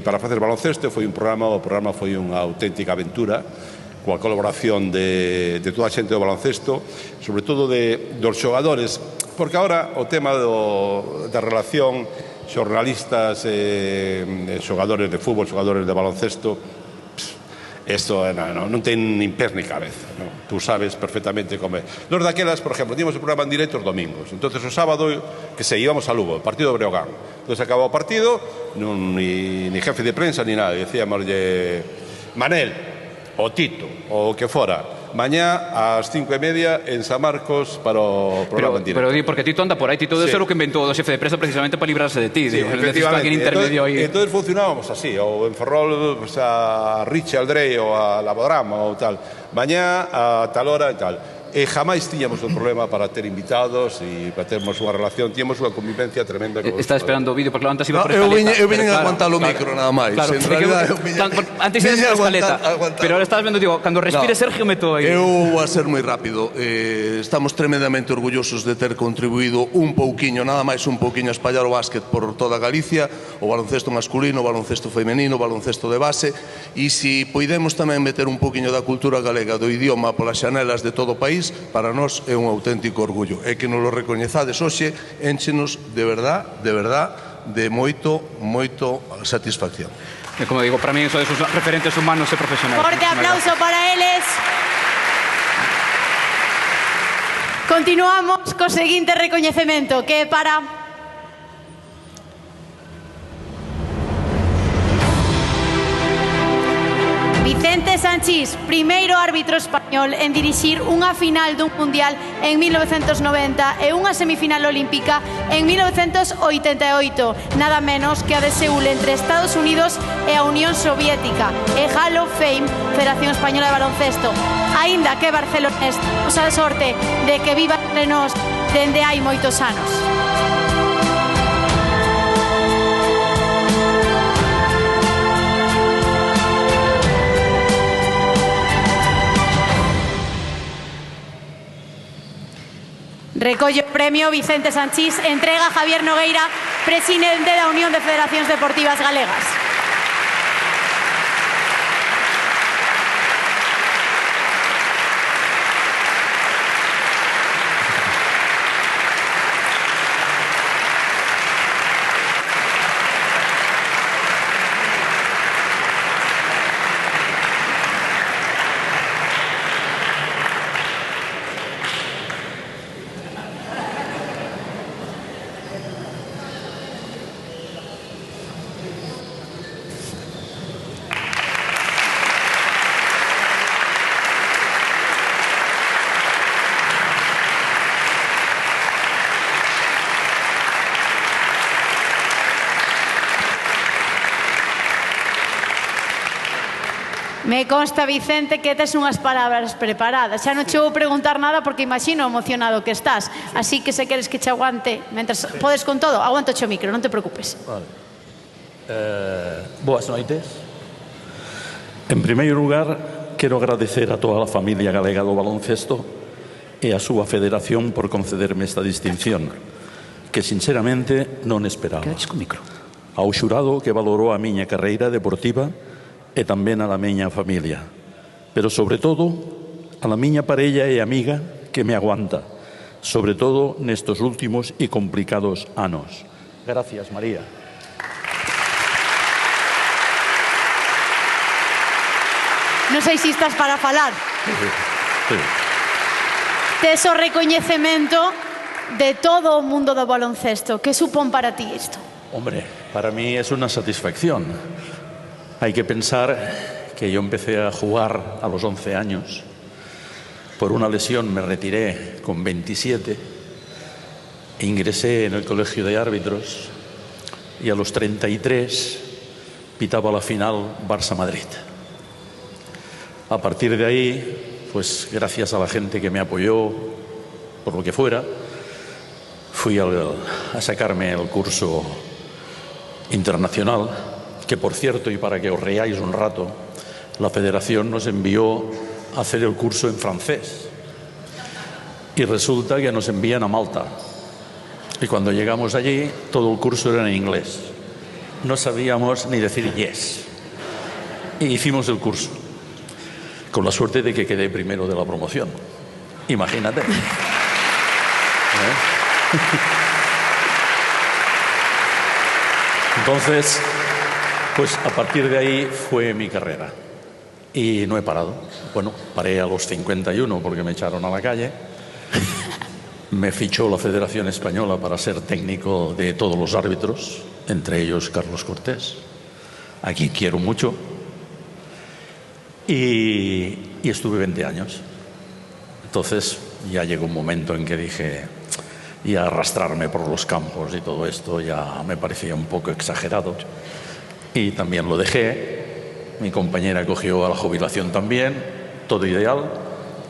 para facer baloncesto. O programa foi unha auténtica aventura, coa colaboración de toda a xente do baloncesto, sobre todo dos xogadores, porque agora o tema da relación xornalistas xogadores de fútbol, xogadores de baloncesto, isto non ten nin pés ni cabeza, non? Tú sabes perfectamente como é. Nos daquelas, por exemplo, tíamos o programa en directo os domingos, entonces o sábado, que se íbamos a Lugo, partido de Breogán. Entonces acababa o partido, ni jefe de prensa ni nada, decíamoslle: Manel, o Tito, o que fora, mañá ás 5:30 en San Marcos para o programa en directo. Pero porque Tito anda por aí, Tito debe ser o que inventou o xefe de prensa precisamente para librarse de ti. Sí, efectivamente. Entonces funcionábamos así, ou en Ferrol a Riche Aldrey ou a Labodrama ou tal, mañá a tal hora e tal. E jamais tiñamos un problema para ter invitados e para termos unha relación, tiñamos unha convivencia tremenda. Está esperando o vídeo porque antes iba por escaleta. Eu vine a aguantar o micro nada máis. En realidad, antes iba por escaleta, pero ahora estás vendo, digo, cando respire Sergio meto aí. Eu vou a ser moi rápido. Estamos tremendamente orgullosos de ter contribuído un pouquiño, nada máis un pouquiño, a espallar o básquet por toda Galicia, o baloncesto masculino, o baloncesto femenino, o baloncesto de base, e se poidemos tamén meter un pouquiño da cultura galega, do idioma polas xanelas de todo o país, para nós é un auténtico orgullo. E que nos lo recoñezades hoxe, énchenos de verdad, de moito satisfacción. E como digo, para mí son esos referentes humanos e profesionales. Forte aplauso para eles. Continuamos co seguinte recoñecemento, que é para Vicente Sanchís, primeiro árbitro español en dirixir unha final dun mundial en 1990 e unha semifinal olímpica en 1988, nada menos que a de Seúl entre Estados Unidos e a Unión Soviética, e Hall of Fame, Federación Española de Baloncesto. Aínda que barcelonés, temos a sorte de que viva entre nós dende hai moitos anos. Recolle o premio Vicente Sanchís, entrega Javier Nogueira, presidente da Unión de Federacións Deportivas Galegas. Me consta, Vicente, que tes unhas palabras preparadas. Xa non che vou preguntar nada porque imagino emocionado que estás. Así que se queres que che aguante, mentras podes con todo, aguanto o micro, non te preocupes. Vale. Boas noites. En primeiro lugar, quero agradecer a toda a familia galega do baloncesto e a súa federación por concederme esta distinción, que sinceramente non esperaba. Ao xurado que valorou a miña carreira deportiva e tamén a la miña familia, pero sobre todo a la miña parella e amiga que me aguanta, sobre todo nestos últimos e complicados anos. Gracias, María. Non sei se estás para falar. Sí. Tes o recoñecemento de todo o mundo do baloncesto. Que supón para ti isto? Hombre, para mí es una satisfacción. Hay que pensar que yo empecé a jugar a los 11 años. Por una lesión me retiré con 27. Ingresé en el colegio de árbitros y a los 33 pitaba la final Barça-Madrid. A partir de ahí, pues gracias a la gente que me apoyó, por lo que fuera, fui a sacarme el curso internacional, que por cierto, y para que os reáis un rato, la federación nos envió a hacer el curso en francés. Y resulta que nos envían a Malta. Y cuando llegamos allí, todo el curso era en inglés. No sabíamos ni decir yes. Y hicimos el curso, con la suerte de que quedé primero de la promoción. Imagínate. Entonces, pues a partir de ahí fue mi carrera. Y no he parado. Bueno, paré a los 51 porque me echaron a la calle. Me fichó la Federación Española para ser técnico de todos los árbitros, entre ellos Carlos Cortés, a quien quiero mucho. Y estuve 20 años. Entonces ya llegó un momento en que dije, y arrastrarme por los campos y todo esto ya me parecía un poco exagerado. Y también lo dejé. Mi compañera cogió a la jubilación también, todo ideal.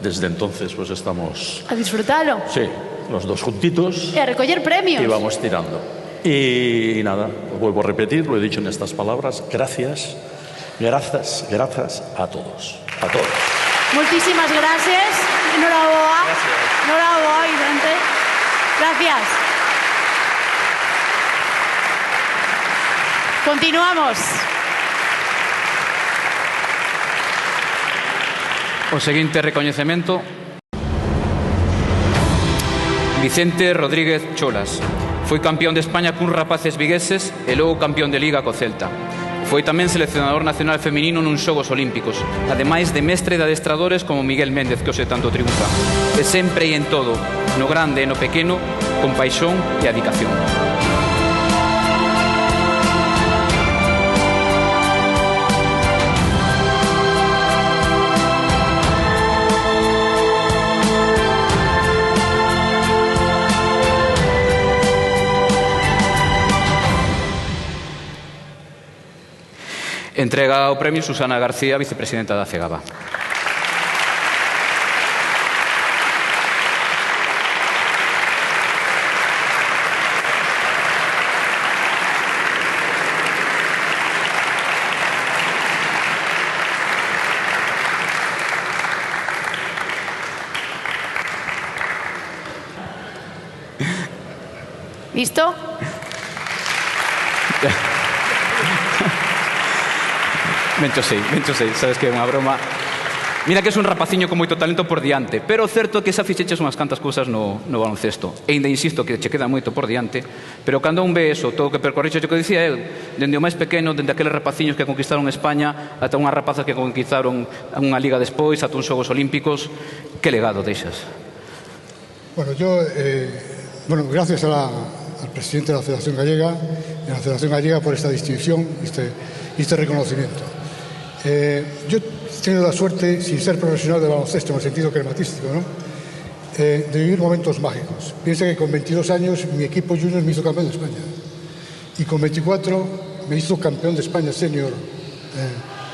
Desde entonces pues estamos... A disfrutarlo. Sí, los dos juntitos. Y a recoger premios. Y vamos tirando. Y nada, lo vuelvo a repetir, lo he dicho en estas palabras, gracias, gracias, gracias a todos. A todos. Muchísimas gracias. Enhorabuena. Enhorabuena, Vicente. Gracias. Continuamos. O seguinte recoñecemento: Vicente Rodríguez Cholas. Foi campeón de España cun rapaces vigueses e logo campeón de Liga co Celta. Foi tamén seleccionador nacional feminino nuns Xogos Olímpicos, ademais de mestre de adestradores como Miguel Méndez, que hoxe tanto triunfa. E sempre e en todo, no grande e no pequeno, con paixón e dedicación. Entrega o premio Susana García, vicepresidenta da CEGABA. ¿Listo? Mento sei, sabes que é unha broma. Mira que é un rapaciño con moito talento por diante, pero o certo é que xa fixeches unhas cantas cousas no baloncesto. E ainda insisto que che queda moito por diante, pero cando un ve eso, todo o que percorrixe, o que dicía eu, dende o máis pequeno, dende aqueles rapaciños que conquistaron España, ata unhas rapazas que conquistaron unha liga despois, ata uns Xogos Olímpicos, que legado deixas? Bueno, gracias al presidente de la Federación Gallega y a la Federación Gallega por esta distinción y este reconocimiento. Yo he tenido la suerte, sin ser profesional de baloncesto en el sentido crematístico, ¿no? De vivir momentos mágicos. Piensa que con 22 años mi equipo junior me hizo campeón de España y con 24 me hizo campeón de España senior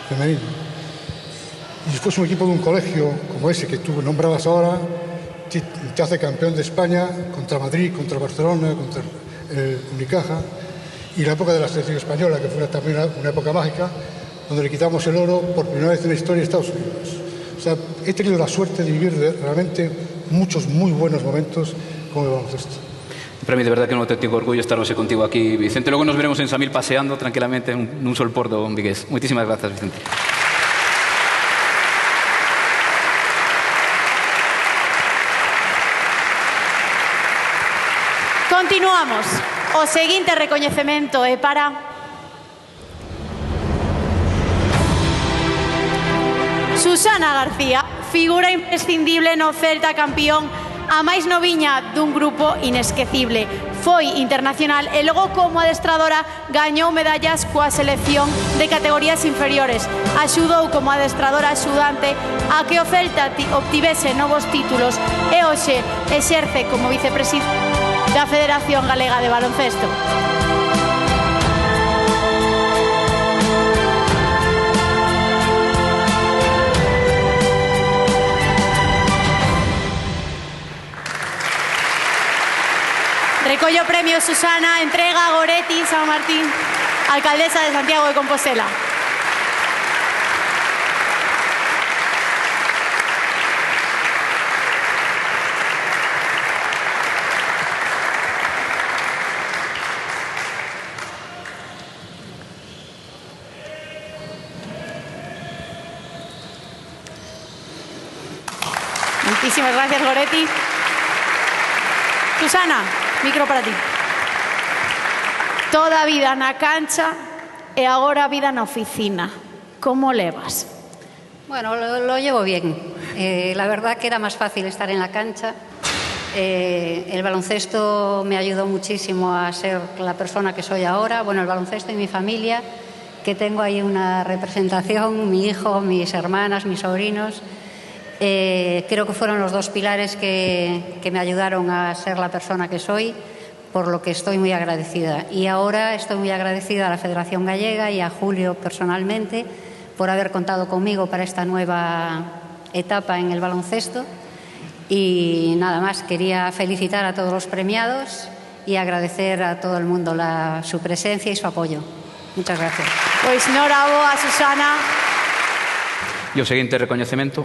femenino. y después un equipo de un colegio como ese que tú nombrabas ahora te hace campeón de España contra Madrid, contra Barcelona, contra el Unicaja, y la época de la selección española, que fue también una época mágica, donde le quitamos el oro por primera vez en la historia de Estados Unidos. O sea, he tenido la suerte de vivir realmente muchos muy buenos momentos con el baloncesto. Para mí de verdad que un auténtico orgullo estar hoxe contigo aquí, Vicente. Logo nos veremos en Samil paseando tranquilamente nun sol porto vigués. Moitísimas grazas, Vicente. Continuamos. O seguinte recoñecemento é para Susana García, figura imprescindible no Celta campeón, a máis noviña dun grupo inesquecible. Foi internacional e logo como adestradora gañou medallas coa selección de categorías inferiores. Axudou como adestradora axudante a que o Celta obtivese novos títulos e hoxe exerce como vicepresidente da Federación Galega de Baloncesto. Recollo premio Susana, entrega a Goretti San Martín, alcaldesa de Santiago de Compostela. Muchísimas gracias, Goretti. Susana, micro para ti. Toda a vida na cancha e agora a vida na oficina. Como levas? Bueno, lo llevo bien. La verdad que era más fácil estar en la cancha. El baloncesto me ayudó muchísimo a ser la persona que soy ahora. Bueno, el baloncesto y mi familia, que tengo ahí una representación, mi hijo, mis hermanas, mis sobrinos. Creo que fueron los dos pilares que me ayudaron a ser la persona que soy, por lo que estoy muy agradecida. Y ahora estoy muy agradecida a la Federación Gallega y a Julio personalmente por haber contado conmigo para esta nueva etapa en el baloncesto. Y nada más, quería felicitar a todos los premiados y agradecer a todo el mundo su presencia y su apoyo. Muchas gracias. Pois noraboa, Susana. E o seguinte recoñecemento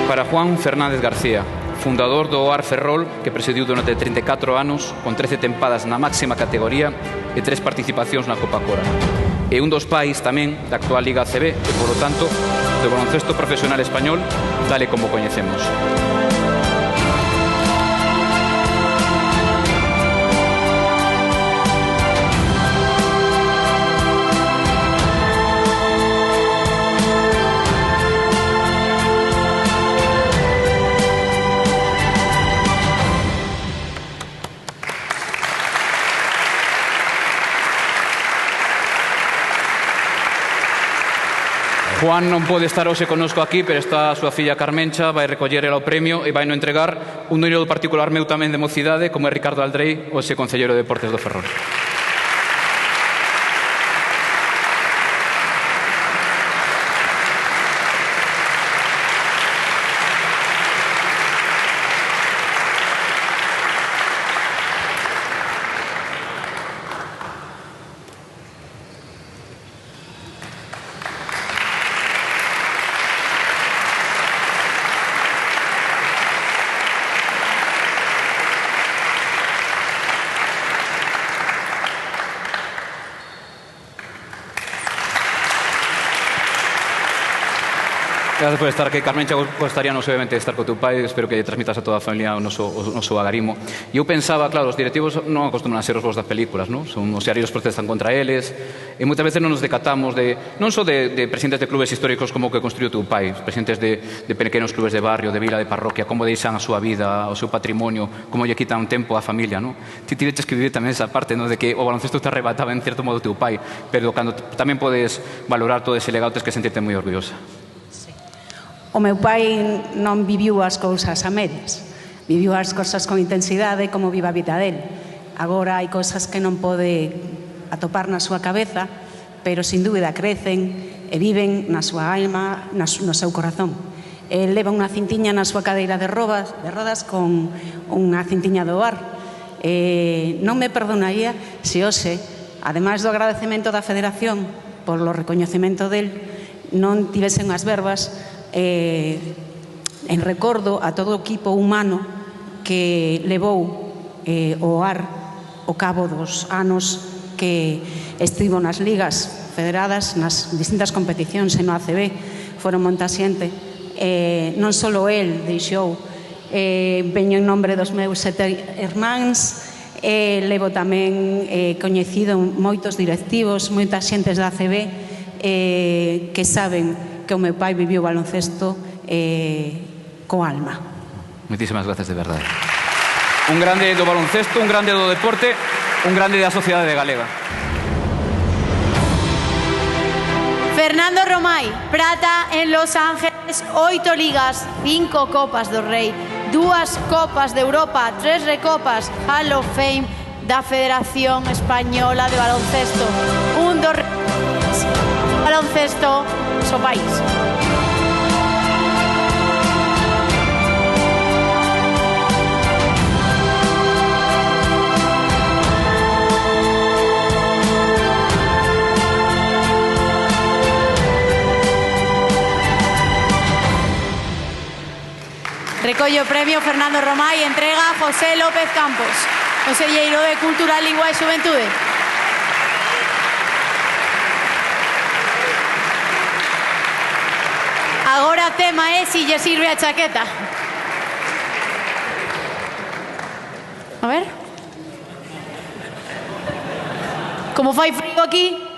para Juan Fernández García, fundador do OAR Ferrol, que presidiu durante 34 anos, con 13 tempadas na máxima categoría e 3 participacións na Copa Cora. E un dos pais tamén da actual Liga ACB e, polo tanto, do baloncesto profesional español, tal e como coñecemos. Juan non pode estar hoxe connosco aquí, pero está a súa filla Carmencha, vai recoller o premio e vai no entregar un doiro particular meu tamén de mocidade, como é Ricardo Aldrei, hoxe concelleiro de Deportes do Ferrol. Gracias por estar aquí, Carmencha. Gostaríamos, obviamente, de estar co teu pai. Espero que transmitas a toda a familia o noso agarimo. E eu pensaba, claro, os directivos non acostuman a ser os vos das películas, non? Son os diarios protestan contra eles, e moitas veces non nos decatamos non só de presidentes de clubes históricos como o que construiu teu pai, presidentes de pequenos clubes de barrio, de vila, de parroquia, como deixan a súa vida, o seu patrimonio, como lle quitan tempo á familia, non? Ti tiveches que vivir tamén esa parte, non? De que o baloncesto te arrebataba en certo modo teu pai, pero cando tamén podes valorar todo ese legado, tes que sentirte moi orgullosa. O meu pai non viviu as cousas a medias. Viviu as cousas con intensidade como viva a vida dele. Agora hai cousas que non pode atopar na súa cabeza, pero sin dúbida crecen e viven na súa alma, no seu corazón. El leva unha cintiña na súa cadeira de rodas con unha cintiña do bar. Non me perdonaría se hoxe, ademais do agradecemento da Federación por o recoñecemento del, non tivesen as verbas en recordo a todo o equipo humano que levou o ar ao cabo dos anos que estivo nas ligas federadas, nas distintas competicións e no ACB, foron monta xente. Non só el deixou, veño en nombre dos meus 7 irmáns, levo tamén coñecido moitos directivos, moitas xentes da ACB que saben que o meu pai viviu o baloncesto co alma. Moitísimas gracias de verdade. Un grande do baloncesto, un grande do deporte, un grande da sociedade galega. Fernando Romai, prata en Los Ángeles, 8 ligas, 5 copas do Rei, 2 copas de Europa, 3 recopas, Hall of Fame da Federación Española de Baloncesto, un dos baloncesto so país. Recolle o premio Fernando Romai, entrega a José López Campos, conselleiro de Cultura, Lingua e Xuventude. Agora o tema é si lle sirve a chaqueta. A ver. Como fai frío aquí.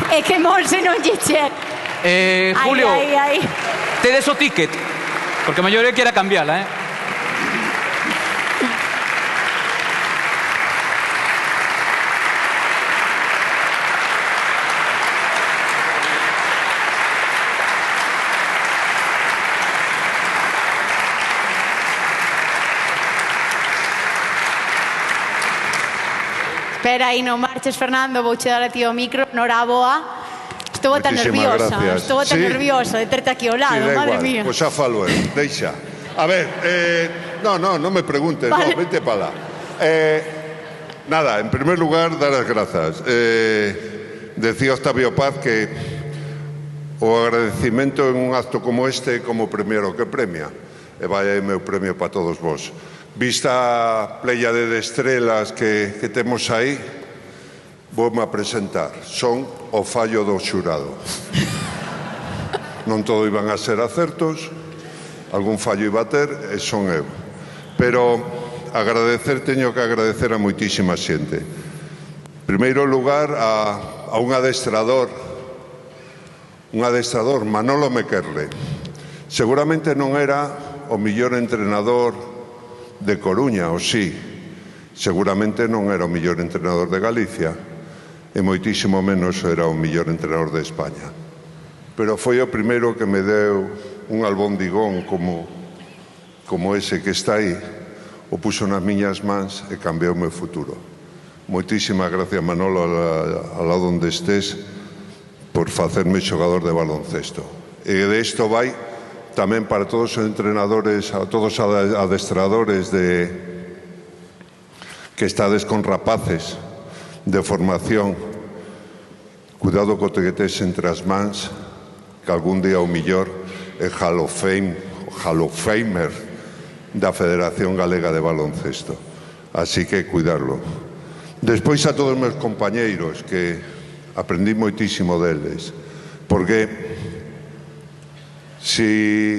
É que morse non lle chega. Julio, Ai. tedes o ticket, porque a maioría quiera cambiala, Espera aí, non marches, Fernando, vouche dar a ti o micro. Noraboa. Estou tan nerviosa. Estou tan nerviosa de terte aquí ao lado, madre mía. Pois xa falo eu, deixa. A ver, non me preguntes, vale. No, vete para lá. Nada, en primer lugar, dar as grazas. Decía Octavio Paz que o agradecimento en un acto como este como premio que premia. E vai aí meu premio para todos vos. Vista a pléiade de estrelas que temos aí, voume a presentar. Son o fallo do xurado. Non todo iban a ser acertos, algún fallo iba a ter, e son eu. Pero agradecer, teño que agradecer a moitísima xente. En primeiro lugar, a un adestrador, Manolo Mequerle. Seguramente non era o millor entrenador de Coruña, ou sí, seguramente non era o millor entrenador de Galicia e moitísimo menos era o millor entrenador de España, pero foi o primeiro que me deu un albondigón como ese que está aí, o puxo nas miñas mans e cambiou o meu futuro. Moitísimas gracias, Manolo, ao lado onde estés, por facerme xogador de baloncesto. E de isto vai tamén para todos os entrenadores, a todos os adestradores que estades con rapaces de formación. Cuidado co que tes entre as mans, que algún día o millor é Hall of Fame, Hall of Famer da Federación Galega de Baloncesto. Así que cuidarlo. Despois a todos os meus compañeiros, que aprendí moitísimo deles, porque si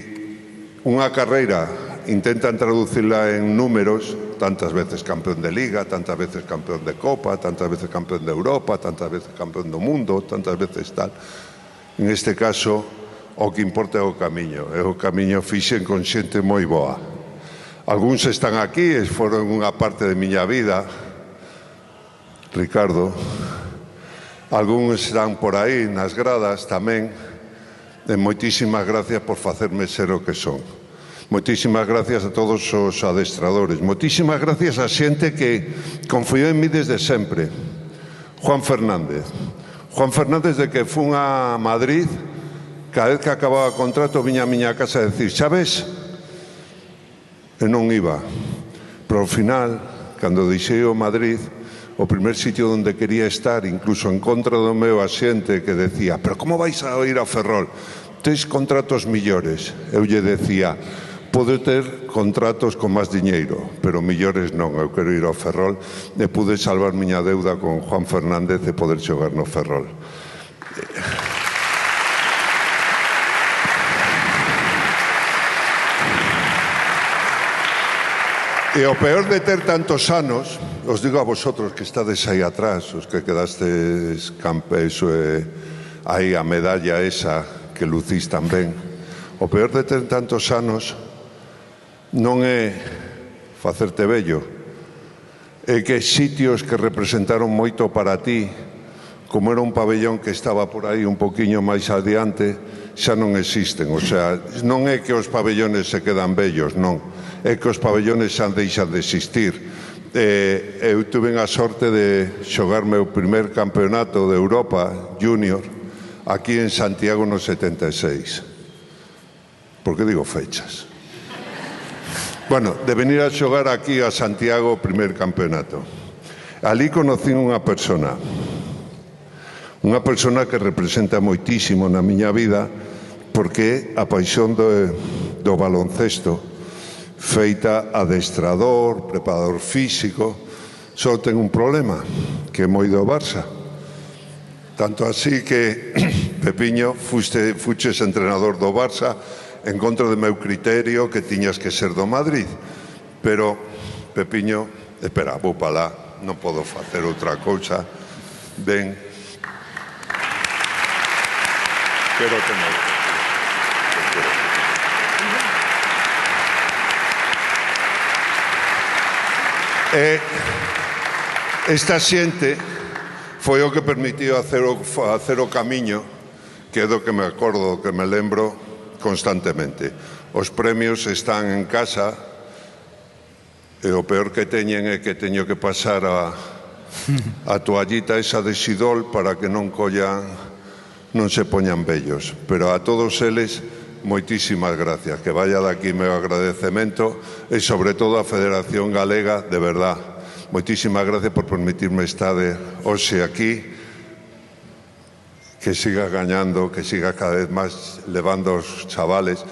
unha carreira intentan traducirla en números, tantas veces campeón de Liga, tantas veces campeón de Copa, tantas veces campeón de Europa, tantas veces campeón do mundo, tantas veces tal. En este caso, o que importa é o camiño. E o camiño fixen con xente moi boa. Algúns están aquí e foron unha parte de miña vida. Ricardo. Algúns están por aí nas gradas tamén. E moitísimas gracias por facerme ser o que son. Moitísimas gracias a todos os adestradores. Moitísimas gracias a xente que confiou en mí desde sempre. Juan Fernández. Juan Fernández, de que fun a Madrid, cada vez que acababa o contrato viña a miña casa a decir, xa ves? E non iba. Pero ao final, cando deixei o Madrid, o primer sitio onde quería estar, incluso en contra do meu axente, que decía, pero como vais a ir a Ferrol? Teis contratos millores. Eu lle decía, podo ter contratos con máis diñeiro, pero millores non, eu quero ir ao Ferrol e pude salvar miña deuda con Juan Fernández e poder xogar no Ferrol. E o peor de ter tantos anos, os digo a vosotros que estades aí atrás, os que quedastes campeos, aí a medalla esa que lucís tamén, o peor de ter tantos anos non é facerte vello, é que sitios que representaron moito para ti, como era un pabellón que estaba por aí un poquinho máis adiante, xa non existen. O sea, non é que os pabellones se quedan vellos, non. É que os pabellones xa deixan de existir. Eu tuve a sorte de xogar meu primer campeonato de Europa Junior aquí en Santiago no 76. Por que digo fechas? Bueno, de venir a xogar aquí a Santiago o primer campeonato. Ali conocín unha persona que representa moitísimo na miña vida, porque é a paixón do baloncesto, feita adestrador, preparador físico. Só ten un problema, que é moi do Barça. Tanto así que, Pepiño, fuches entrenador do Barça en contra do meu criterio que tiñas que ser do Madrid. Pero, Pepiño, espera, vou para lá, non podo facer outra cousa. Ben, quero que me... Esta xente foi o que permitiu hacer o camiño, que é do que me acordo, que me lembro constantemente. Os premios están en casa e o peor que teñen é que teño que pasar a toallita esa de Sidol para que non se poñan vellos. Pero a todos eles, moitísimas gracias. Que vaya daqui meu agradecemento e sobre todo a Federación Galega, de verdad. Moitísimas gracias por permitirme estar hoxe aquí, que siga gañando, que siga cada vez máis levando os chavales.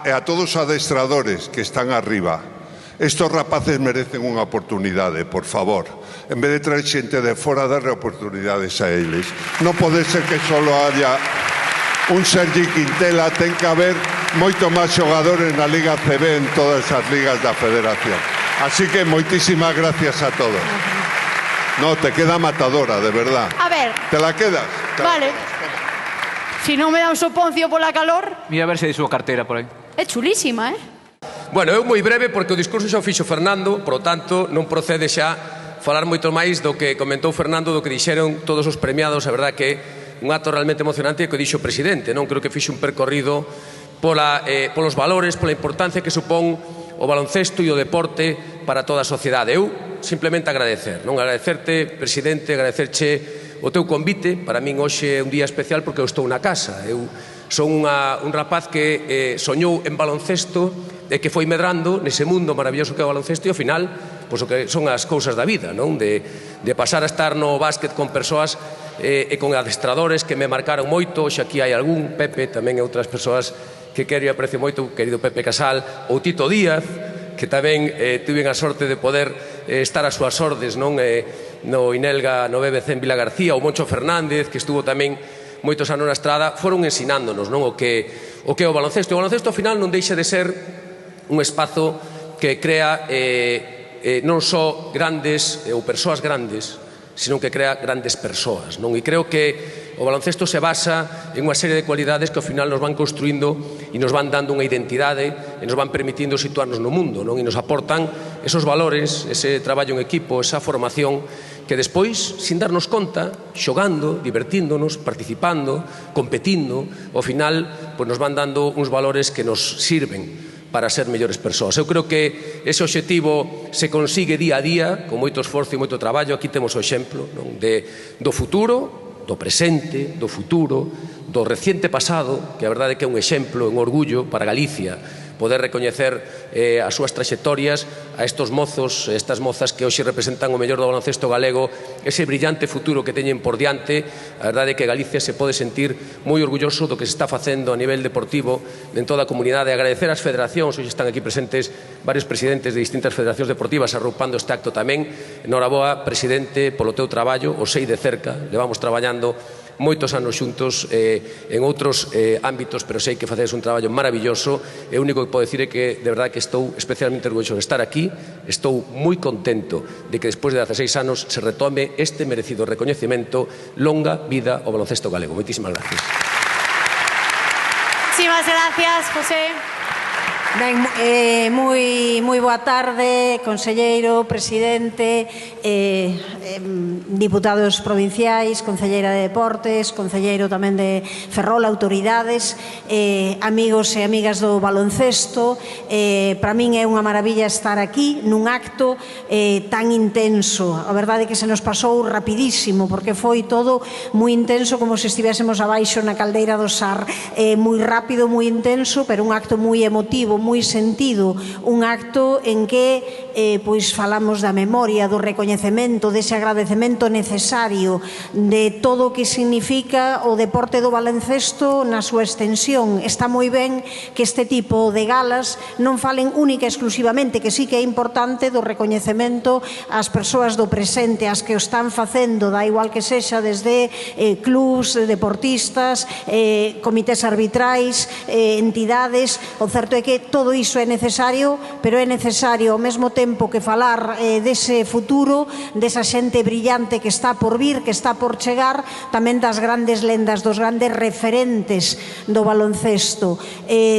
E a todos os adestradores que están arriba, estos rapaces merecen unha oportunidade, por favor. En vez de traer xente de fora, darle oportunidades a eles. Non pode ser que solo haya un Sergi Quintela, ten que haber moito máis xogadores na Liga CB en todas as ligas da Federación. Así que moitísimas gracias a todos. No, te queda matadora, de verdad. A ver. ¿Te la quedas? Vale. Si non me dá un soponcio pola calor... Mira a ver se hai súa carteira por aí. É chulísima, Bueno, eu moi breve porque o discurso xa o fixo Fernando, por lo tanto, non procede xa falar moito máis do que comentou Fernando, do que dixeron todos os premiados. A verdad que un acto realmente emocionante que o dixo o presidente, non? Creo que fixo un percorrido polos valores, pola importancia que supón o baloncesto e o deporte para toda a sociedade. Eu simplemente agradecer, non? Agradecerte, presidente, agradecerche o teu convite. Para min hoxe é un día especial porque eu estou na casa. Eu son un rapaz que soñou en baloncesto e que foi medrando nese mundo maravilloso que é o baloncesto e ao final, pois o que son as cousas da vida, non? De pasar a estar no básquet con persoas e con adestradores que me marcaron moito. Hoxe aquí hai algún, Pepe, tamén e outras persoas que quero e aprecio moito, querido Pepe Casal, ou Tito Díaz, que tamén tuve a sorte de poder estar ás súas ordes, non? No Inelga, no BBC en Vila García, o Moncho Fernández, que estuvo tamén moitos anos na estrada, foron ensinándonos, non? O que é o baloncesto. O baloncesto, ao final, non deixa de ser un espazo que crea non só grandes ou persoas grandes, sino que crea grandes persoas, non? E creo que o baloncesto se basa en unha serie de cualidades que ao final nos van construindo e nos van dando unha identidade e nos van permitindo situarnos no mundo, non? E nos aportan esos valores, ese traballo en equipo, esa formación que despois, sin darnos conta, xogando, divertíndonos, participando, competindo, ao final, pois nos van dando uns valores que nos sirven para ser mellores persoas. Eu creo que ese obxectivo se consigue día a día, con moito esforzo e moito traballo. Aquí temos o exemplo do futuro, do presente, do futuro, do reciente pasado, que a verdade é que é un exemplo, un orgullo para Galicia, poder recoñecer as súas traxectorias a estos mozos, estas mozas que hoxe representan o mellor do baloncesto galego, ese brillante futuro que teñen por diante. A verdade é que Galicia se pode sentir moi orgulloso do que se está facendo a nivel deportivo en toda a comunidade. Agradecer ás federacións, hoxe están aquí presentes varios presidentes de distintas federacións deportivas arroupando este acto tamén. Noraboa, presidente, polo teu traballo, o sei de cerca, levamos traballando moitos anos xuntos en outros ámbitos, pero sei que facedes un traballo maravilloso. E o único que podo dicir é que, de verdade, que estou especialmente orgulloso de estar aquí. Estou moi contento de que despois de 16 anos se retome este merecido recoñecemento. Longa vida ao baloncesto galego. Moitísimas gracias. Muchísimas gracias, José. Ben, moi boa tarde, conselleiro, presidente, diputados provinciais, concelleira de Deportes, concelleiro tamén de Ferrol, autoridades, amigos e amigas do baloncesto. Para min é unha maravilla estar aquí nun acto tan intenso. A verdade é que se nos pasou rapidísimo, porque foi todo moi intenso, como se estivésemos abaixo na caldeira do Sar. Moi rápido, moi intenso, pero un acto moi emotivo, moi sentido, un acto en que pois falamos da memoria, do recoñecemento, dese agradecemento necesario de todo o que significa o deporte do baloncesto na súa extensión. Está moi ben que este tipo de galas non falen única e exclusivamente, que sí que é importante, do recoñecemento ás persoas do presente, as que o están facendo, da igual que sexa desde clubs, deportistas, comités arbitrais, entidades. O certo é que todo iso é necesario, pero é necesario ao mesmo tempo que falar dese futuro, desa xente brillante que está por vir, que está por chegar, tamén das grandes lendas, dos grandes referentes do baloncesto,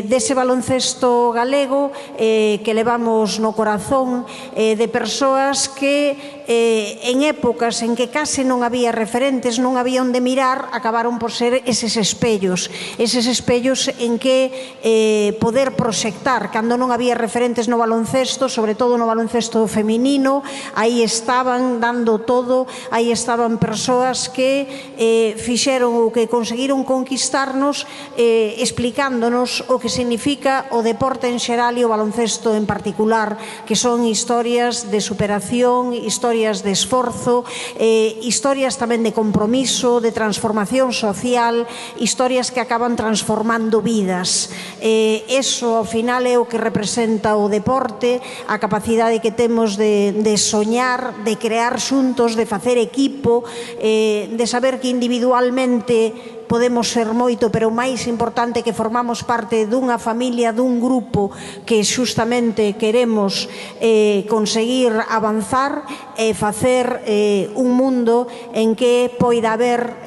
dese baloncesto galego que levamos no corazón, de persoas que en épocas en que case non había referentes, non había onde mirar, acabaron por ser eses espellos en que poder proxectar. Cando non había referentes no baloncesto, sobre todo no baloncesto feminino, aí estaban dando todo, aí estaban persoas que fixeron ou que conseguiron conquistarnos, explicándonos o que significa o deporte en xeral e o baloncesto en particular, que son historias de superación, historias de esforzo, historias tamén de compromiso, de transformación social, historias que acaban transformando vidas. Eso, ao final, é o que representa o deporte, a capacidade que temos de soñar, de crear xuntos, de facer equipo, de saber que individualmente podemos ser moito, pero o máis importante é que formamos parte dunha familia, dun grupo que xustamente queremos conseguir avanzar e facer un mundo en que poida haber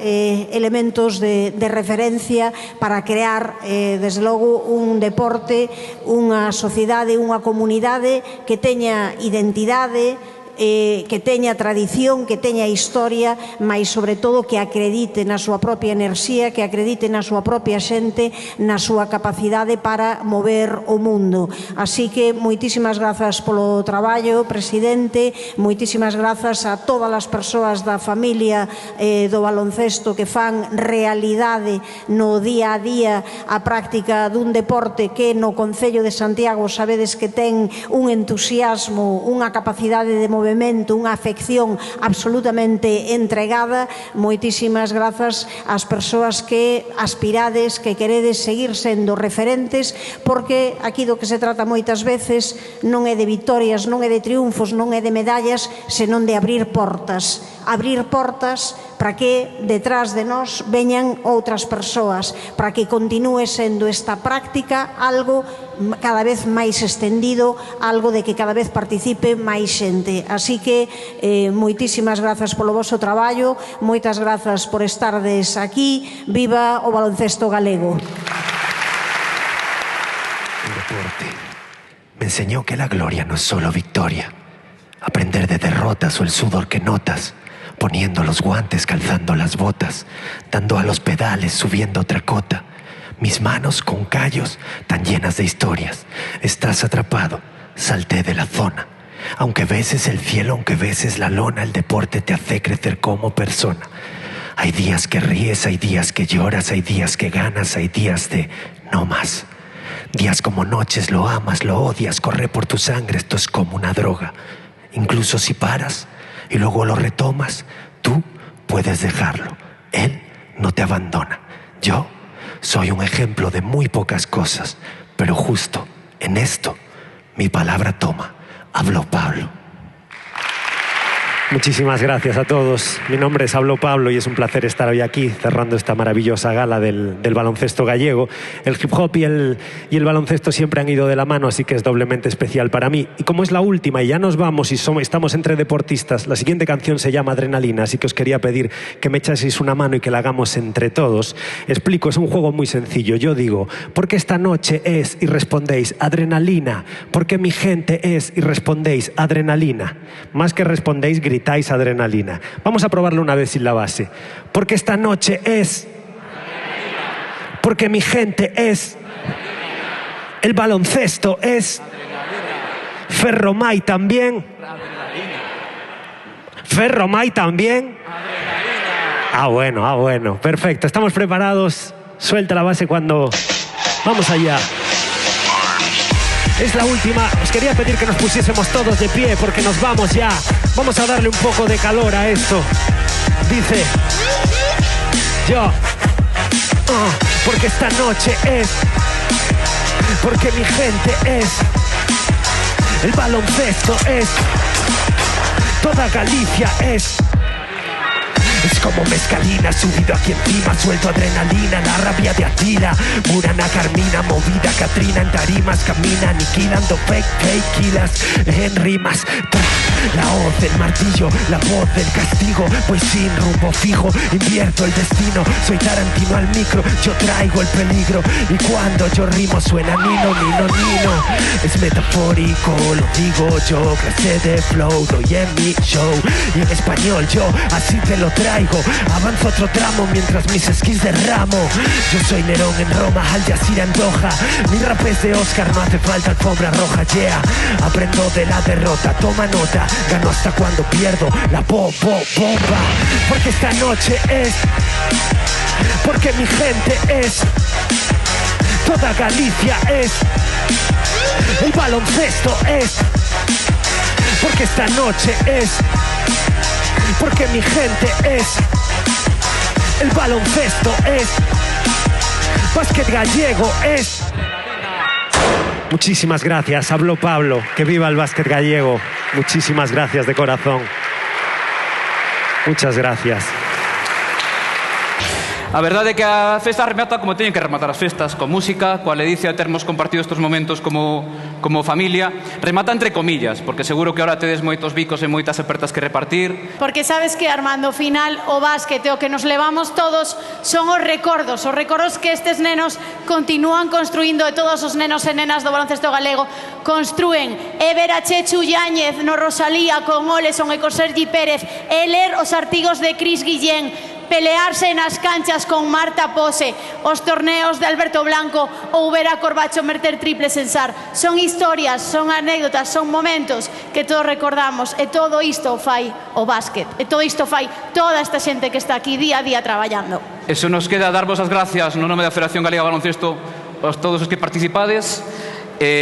elementos de referencia para crear, desde logo, un deporte, unha sociedade, unha comunidade que teña identidade, que teña tradición, que teña historia, mas sobre todo que acredite na súa propia enerxía, que acredite na súa propia xente, na súa capacidade para mover o mundo. Así que moitísimas grazas polo traballo, presidente, moitísimas grazas a todas as persoas da familia do baloncesto que fan realidade no día a día a práctica dun deporte que no Concello de Santiago sabedes que ten un entusiasmo, unha capacidade de movemento, unha afección absolutamente entregada. Moitísimas grazas ás persoas que aspirades, que queredes seguir sendo referentes, porque aquí do que se trata moitas veces non é de vitorias, non é de triunfos, non é de medallas, senón de abrir portas para que detrás de nós veñan outras persoas, para que continúe sendo esta práctica algo cada vez máis extendido, algo de que cada vez participe máis xente. Así que moitísimas grazas polo voso traballo, moitas grazas por estardes aquí. Viva o baloncesto galego. El deporte me enseñó que la gloria no es solo victoria, aprender de derrotas o el sudor que notas, poniendo los guantes, calzando las botas, dando a los pedales, subiendo otra cota. mis manos con callos tan llenas de historias. Estás atrapado, salté de la zona. Aunque beses el cielo, aunque beses la lona, el deporte te hace crecer como persona. Hay días que ríes, hay días que lloras, hay días que ganas, hay días de no más. Días como noches, lo amas, lo odias, corre por tu sangre, esto es como una droga. Incluso si paras y luego lo retomas, tú puedes dejarlo. Él no te abandona. Yo soy un ejemplo de muy pocas cosas, pero justo en esto mi palabra toma. Habló Pablo. Muchísimas gracias a todos. Mi nombre es Habló Pablo y es un placer estar hoy aquí cerrando esta maravillosa gala del baloncesto gallego. El hip hop y el baloncesto siempre han ido de la mano, así que es doblemente especial para mí. Y como es la última y ya nos vamos y estamos entre deportistas, la siguiente canción se llama Adrenalina, así que os quería pedir que me echaseis una mano y que la hagamos entre todos. Explico, es un juego muy sencillo. Yo digo, ¿por qué esta noche es? Y respondéis, adrenalina. ¿Por qué mi gente es? Y respondéis, adrenalina. Más que respondéis, gritáis adrenalina. Vamos a probarlo una vez sin la base. Porque esta noche es... Porque mi gente es... El baloncesto es... Ferromay también. Ferromay también. Ah, bueno. Perfecto. ¿Estamos preparados? Suelta la base cuando... Vamos allá. Es la última. Os quería pedir que nos pusiésemos todos de pie porque nos vamos ya. Vamos a darle un poco de calor a esto. Dice yo, porque esta noche es, porque mi gente es, el baloncesto es, toda Galicia es. Es como mezcalina, subido aquí encima, suelto adrenalina, la rabia de Atila, Murana, Carmina, movida, Katrina, en tarimas, camina, aniquilando fake killas, en rimas, la hoz, el martillo, la voz del castigo, voy sin rumbo fijo, invierto el destino, soy Tarantino al micro, yo traigo el peligro, y cuando yo rimo suena nino, es metafórico, lo digo yo, clase de flow, doy en mi show, y en español yo, así te lo traigo. Avanzo otro tramo mientras mis esquís derramo. Yo soy Nerón en Roma, Al Jazeera en Doha. Mi rap es de Oscar, no hace falta alfombra roja, yeah. Aprendo de la derrota, toma nota. Gano hasta cuando pierdo la bomba. Porque esta noche es, porque mi gente es, toda Galicia es, el baloncesto es, porque esta noche es, porque mi gente es, el baloncesto es, básquet gallego es. Muchísimas gracias, habló Pablo, que viva el básquet gallego. Muchísimas gracias de corazón. Muchas gracias. A verdade é que a festa remata como teñen que rematar as festas, con música, coa ledicia de termos compartido estes momentos como familia. Remata entre comillas, porque seguro que ahora tedes moitos bicos e moitas apertas que repartir. Porque sabes que, Armando, final o básquet o que nos levamos todos son os recordos que estes nenos continúan construindo, e todos os nenos e nenas do baloncesto galego construen. E ver a Chechu Yáñez no Rosalía con Oleson e con Sergi Pérez, e ler os artigos de Cris Guillén, pelearse nas canchas con Marta Pose, os torneos de Alberto Blanco ou ver a Corbacho meter triples en SAR. Son historias, son anécdotas, son momentos que todos recordamos, e todo isto fai o básquet, e todo isto fai toda esta xente que está aquí día a día traballando. Eso nos queda darvos as gracias no nome da Federación Galega de Baloncesto a todos os que participades,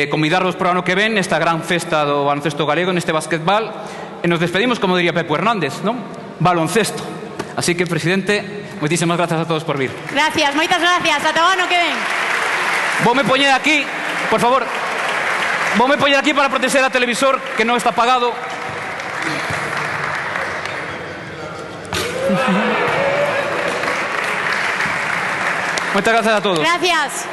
convidarvos para o ano que ven nesta gran festa do baloncesto galego, neste basquetbal, e nos despedimos, como diría Pepo Hernández, non? Baloncesto. Así que, presidente, moitísimas gracias a todos por vir. Gracias, moitas gracias. Ata o ano que ven. Voume poñer aquí, por favor. Voume poñer aquí para proteger a televisor, que non está apagado. Moitas gracias a todos. Gracias.